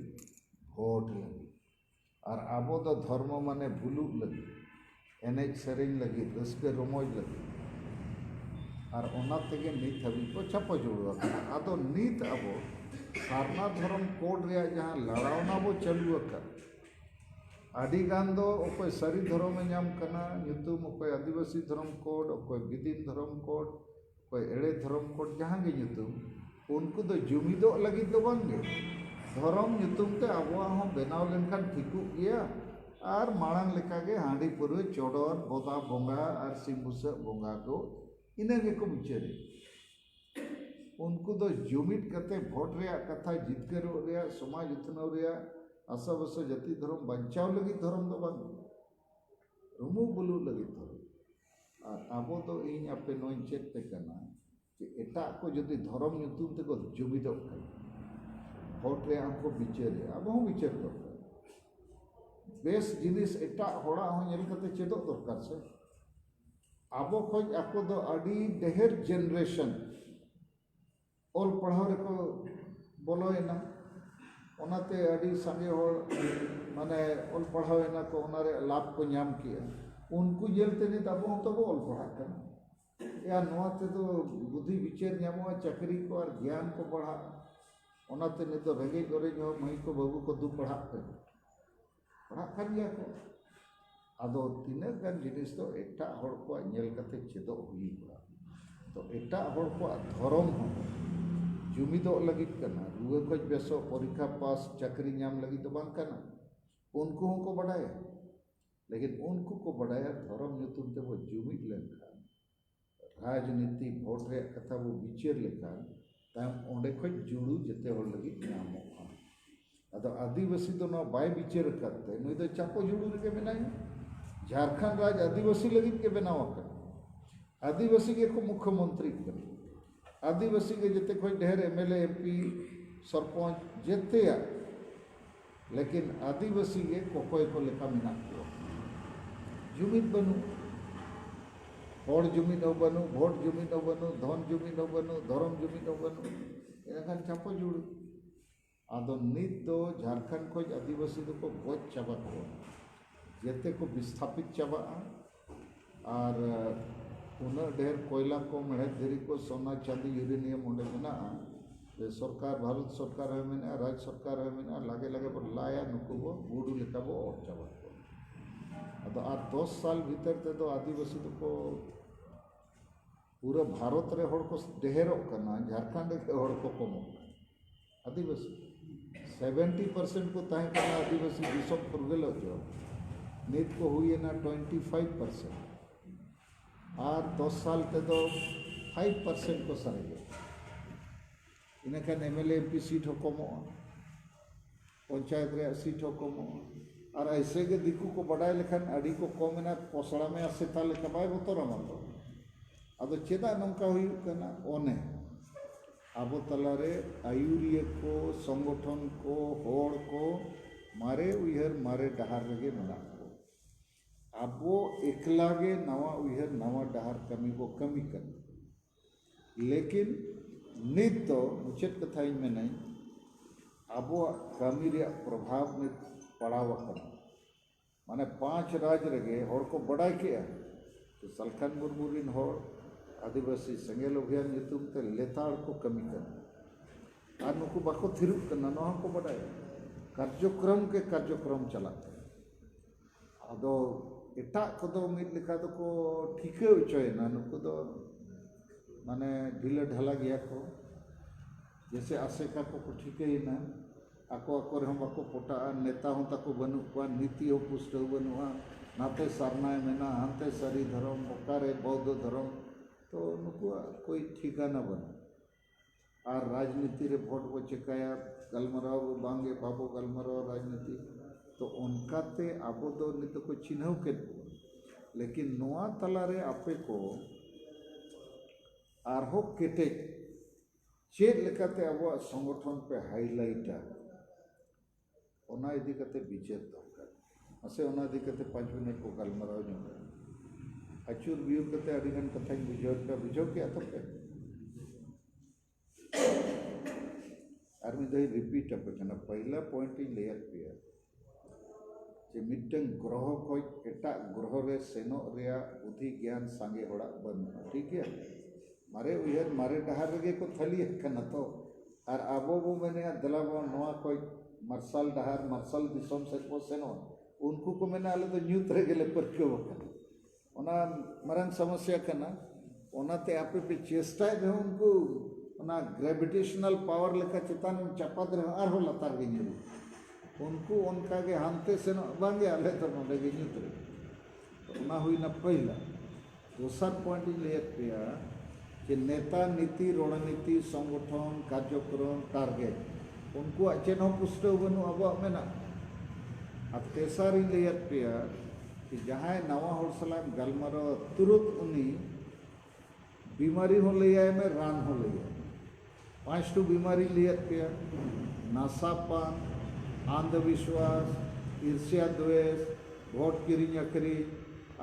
भोट लगी और आबो दो धर्म माने बुलू लगी एनेज सेरेंग लगी रस्के रमोज लगी और ओना तेगे नीत हबी को छापो जोड़वा कना आदो नीत अबो सारना धर्म कोड रे जहाँ लड़ावना बो चलू कर आदि गान दो ओकोय सरी धर्म में नाम कना युतुम ओकोय आदिवासी धर्म कोड ओकोय गिदिन धर्म कोड ओकोय एड़े धर्म कोड जहाँ गे युतुम उनको दो जुमिदो लगी दो बांगे धर्म युतुम ते अबवा हो बनाव लेनखान ठिकु गया और मांग लेका गे हांडी पुरवे चोडर बोदा बोंगा और सिमुस बोंगा को इन्हें को बिचारे उनको तो जुमिद करते भोट रे कथा जितकर रे समाज उतनव रे आशा बस जाति धर्म बचाव लगी धर्म दो बांग रुमु बुलू लगी धर्म और आबो तो इन आपे नोई चेक पे करना कि एटा को जदि धर्म नितुम ते को जुमिद भोट रे हमको बिचारे अब हम विचार दरकार बेस जिनिस एटा होड़ा हो नेल कते चेदो दरकार से आबो खोज आको दो अडी ढेर जनरेशन ऑल पढ़ाव रे को बोलोयना ओनाते अड़ी संगे होड़ माने ऑल पढ़ावेना को ओनारे लाभ को नाम किया उनको जेलते नित अब हम तो ऑल पढ़ा कर या नोते तो बुद्धि विचार नामो चाकरी को और ज्ञान को पढ़ा ओनाते नित तो रेगे गोरे जो मई को बाबू को दू पढ़ा कर गया को आदो तीना गान जिनिस तो एटा हड़ को नेल कते चेदो हुई तो एटा हड़ को धर्म हो जुमिदो लगित करना रुए को बेसो परीक्षा पास चाकरी नाम लगी तो बांग करना उनको को बढ़ाया लेकिन उनको को बढ़ाया धर्म ᱧᱩᱛᱩᱢ ते वो जुमिद लेनखान राजनीति भोट रे कथा वो विचार लेखान ताम ओंडे को जुड़ू जते हड़ लगी नामो अदो आदिवासी तो ना बाय विचार करते नुई तो चापो जुड़ू रे के बनाई झारखंड राज आदिवासी लगित के बनावा कर आदिवासी के को मुख्यमंत्री कर आदिवासी के जते कोई ढेर एमएलए एमपी सरपंच जते लेकिन आदिवासी के कोकोय को लेखा मिना को जुमिद बनू हड़ जुमिद बनू भोट जुमिद बनू धन जुमिद बनू धर्म जुमिद बनू इनखान चापो जुड़ू आदो नित दो झारखंड को आदिवासी को गज चाबा को जते को विस्थापित चाबा और उना ढेर कोयला को मेहनत धरी को सोना चांदी यूरेनियम ओंडे मेना सरकार भारत सरकार है मेना राज्य सरकार है मेना लागे लागे पर लाया नुकु वो बूडू लेका वो और चाबा को अदो आ 10 साल भीतर ते तो आदिवासी को पूरा भारत रे हड़ को ढेरो करना झारखंड के हड़ को कम आदिवासी 70% को ताहे करना आदिवासी दिसम फुरगेलो जो नित को हुई ना 25% और 10 साल ते तो 5% को सर गए इनखान एमएलए एमपी सीट हो कमो पंचायत रे सीट हो कमो और ऐसे के दिकू को बढ़ाए लेखान अड़ी को कम ना पोसड़ा में आसेता लेका बाय बतरा मातो अदो चेदा नंका हुई कना ओने आबो तलारे आयुरिया को संगठन को होड़ को मारे उयहर मारे डहार रगे मना को आबो एकलागे नवा उयहर नवा डहार कमी को कमी कर लेकिन नित तो मुचेत कथा में नहीं आबो कमी रे प्रभाव में पड़ाव माने 5 राज रगे होड़ को बढ़ाई किया तो सलखन मुर्मुरिन होड़ आदिवासी संगेल अभियान ᱧᱩᱛᱩᱢ ते लेताड़ को कमी कर और नुकु बाको थिरुक करना नोहा को बढ़ाए कार्यक्रम के कार्यक्रम चलाते अदो एटा को मिद लेखा तो को ठीके उचयना नुकु दो माने ढीला ढाला गया को जैसे आसेका को ठीके ना आको आको हम बाको पोटा नेता हूँ ताको बनू को नीति हो पुष्ट बनुआ नाते सारना मेना हांते सारी धर्म ओकारे बौद्ध धर्म तो नुकु कोई ठिकाना बना और राजनीति रे भोट वो चिकाया गलमराव बांगे बाबो गलमराव राजनीति तो उनका ते आबो दो नित को चिन्हव के लेकिन नोआ तला रे आपे को आरहो केटे चेद लेकाते आबो संगठन पे हाईलाइटा ओना इदी कते विचार दरकार असे ओना इदी कते 5 मिनट को गलमराव जो अचूर बियूर कते अडिगन कथा बुझो क्या तो पे और मैं दही रिपीट अपे कना पहला पॉइंट इन लेयर पे जे मिटन ग्रह को एटा ग्रह रे सेनो रेया बुद्धि ज्ञान सांगे होड़ा बन ठीक है मारे उयहर मारे डहार रे को थली कना तो और आबो वो मैंने दलाबो नोआ कोई मार्शल डहार मार्शल दिसम से को सेनो उनको को मैंने आले तो न्यूत रे गेले परक्यो बकना ओना मरण समस्या करना ओना ते आपे पे चेष्टा है उनको ओना ग्रेविटेशनल पावर लेका चितान चपात रे आर हो लतार गे न्यू उनको उनका के हांते से न बांगे आले तो नोडे गे न्यू तो ओना हुई ना पहला दूसरा पॉइंट ले पिया कि नेता नीति रणनीति संगठन कार्यक्रम टारगेट उनको अचेन हो पुष्ट बनु अब मेना अब तेसारी ले पिया कि जहाँ नवा हर सलाम गलमर तुरंत उनी बीमारी हो लिया में रान हो लिया 5 बीमारी लिया पे नासापान अंधविश्वास ईर्ष्या द्वेष भोट किरिंग अखरी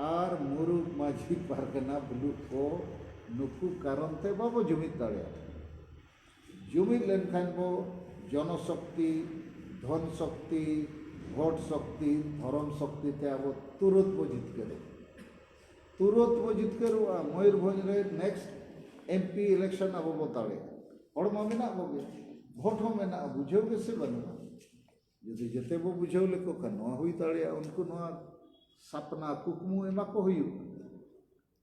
और मुरुग माझी पारगना बुलू को नुकु कारण ते बाबो जुमिद दाड़े जुमिद लेनखान बो जनशक्ति धन शक्ति भोट शक्ति धर्म शक्ति ते अब तुरंत बो जितकरे तुरंत बो जितकरुआ मयूरभंज रे नेक्स्ट एमपी इलेक्शन अब बो दाड़े हड़मा मेना बोगे भोट हो मेना बुझेव के से बनुआ यदि जते बो बुझेव लेको खान नोआ हुई दाड़े उनको नोआ सपना कुकमु एमा को हुई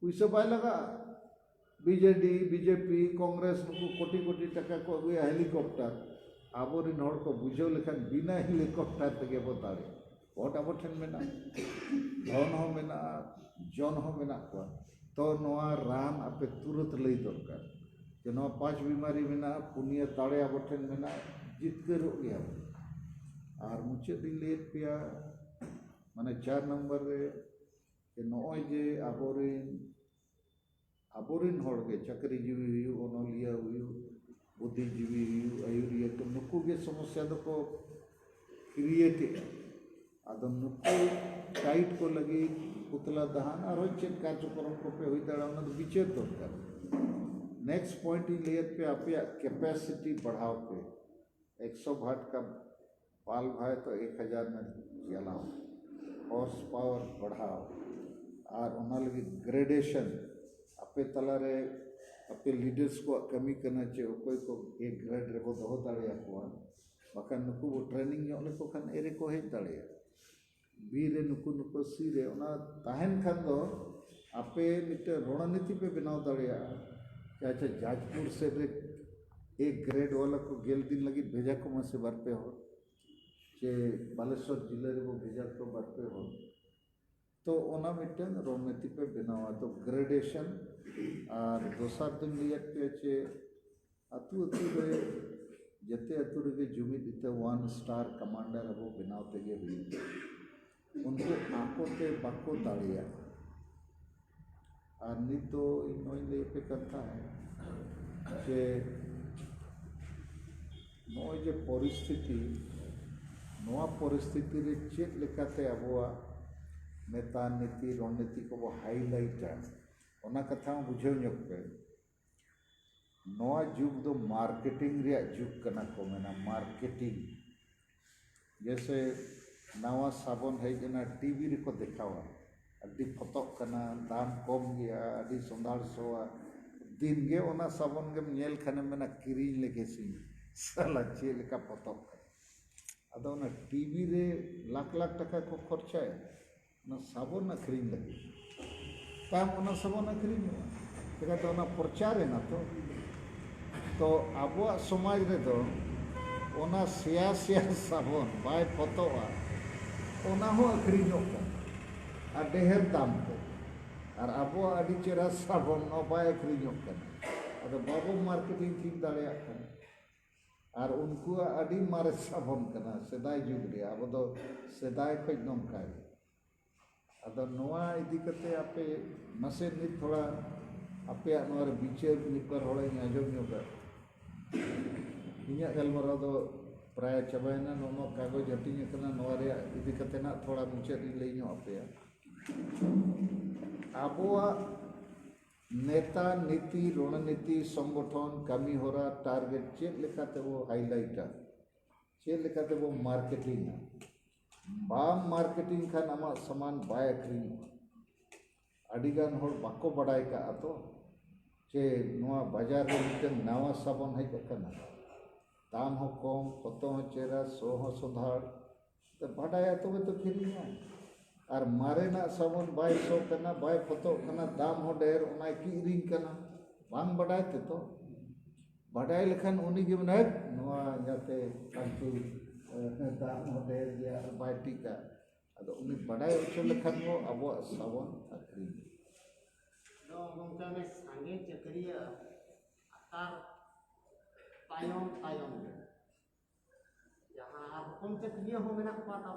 पैसा बाय लगा बीजेडी बीजेपी कांग्रेस नुकु कोटी कोटी टका को अगुया हेलीकॉप्टर आबोरिन हड़ को बुझेव लेखान बिना हेलीकॉप्टर तगे बो दाड़े भोट अब ठेन मेना धन हो मेना जन हो मेना को तो नोआ रान आपे तुरंत लई दरकार जे नोआ 5 बीमारी मेना पुनिया दाड़े अब ठेन मेना जितकरो गया और मुझे दिन लेट पिया माने 4 नंबर रे नॉय जे आबोरिन हड़ के चाकरी जीवी हुई ओनलिया हुई बुद्धिजीवी हुई आयुरिया तो नुकु के समस्या दो को क्रिएट आदम नुकु टाइट को लगी पुतला दहान और चेक कार्यक्रम को पे हुई दाड़ा उन विचेर दरकार नेक्स्ट पॉइंट ही लेट पे आप कैपेसिटी बढ़ाओ पे 100 वाट का पाल भाई तो 1000 में चलाओ हॉर्स पावर बढ़ाओ और उन लगी ग्रेडेशन अपे तला रे अपे लीडर्स को कमी करना चाहिए कोई को एक ग्रेड रे को दो दाड़े को बाकान नुकु वो ट्रेनिंग यो लेको खान एरे को हेज दाड़े बी रे नुकु नुकु सी रे ओना ताहन खान दो अपे मिटे रणनीति पे बनाव दाड़े अच्छा जाजपुर से रे एक ग्रेड वाला को गेल दिन लगी भेजा को मसे बार पे हो जे बालेश्वर जिले रे वो भेजा को बार पे हो तो ओना मिटन रणनीति पे बनावा तो ग्रेडेशन और दोसर दिन लिया पे चे अतु रे जते अतु रे जुमी दिते 1 स्टार कमांडर वो बनावते गे हुई उनको आंखों ते बाको दाड़िया और नहीं तो इन ले पे करता है जे नोय जे परिस्थिति नोआ परिस्थिति रे चेक लेकाते अबोआ नेता नीति रणनीति को वो हाईलाइट ओना कथा बुझे पे नोआ जुग दो मार्केटिंग रे जुग कना को मेना मार्केटिंग जैसे नवा साबन है जना टीवी रे को देखावा अड्डी फतक कना दाम कम गया अड्डी संदाल सोआ दिन गे ओना साबन गे नेल खाने मेना किरीन लेके सी साला चे लेका फतक अदो ना टीवी रे लाख लाख टका को खर्चा है ना साबन अखरीन लगे ताम ओना साबन अखरीन चेका तो ओना प्रचार है ना तो आबो समाज रे दो ओना सिया साबन बाय फतोआ ओना हो अखरीनो को आ ढेर दाम को और आबो अडी चेरा साबन नो बाय अखरीनो कना अदो बाबो मार्केटिंग ठीक दाड़े और उनको अडी मारे साबन कना सेदाय जुग रे आबो दो सेदाय खज नमकाय अदो नोआ इदी कते आपे मसे नि थोड़ा आपे नोर बिचार निपर होळे आजम ᱧᱚᱜᱟ इᱧᱟᱹᱜ गलमराव दो प्राय चबायना नो कागज हटिंग कना नोआ रे इदी कते ना थोड़ा मुचाद लई ᱧᱚᱜ आपे आबोआ नेता नीति रणनीति संगठन कमी होरा टारगेट चेक लेकाते वो हाईलाइट चेक लेकाते वो मार्केटिंग बाम मार्केटिंग खान आमा सामान बाय अखरीन अडिगान होड़ बाको बड़ाई का तो चे नोआ बाजार रे मिटन नावा साबन है कना दाम हो कम फतो हो चेहरा सो हो सुधार तो बड़ाया तो खरीना और मारे ना साबन बाय सो कना बाय फतो कना दाम हो ढेर ओना किरिंग कना बांग बड़ाय ते तो बड़ाय लेखन उनी के मन नोआ जाते कांतु दाम हो ढेर या बाय टीका अदो उनी बड़ाय उचो लेखन वो अबो साबन अखरीन दो गंगा में सांगे चक्रिया आकार तायम जहाँ आप कम चक्रिया हो मेना पाता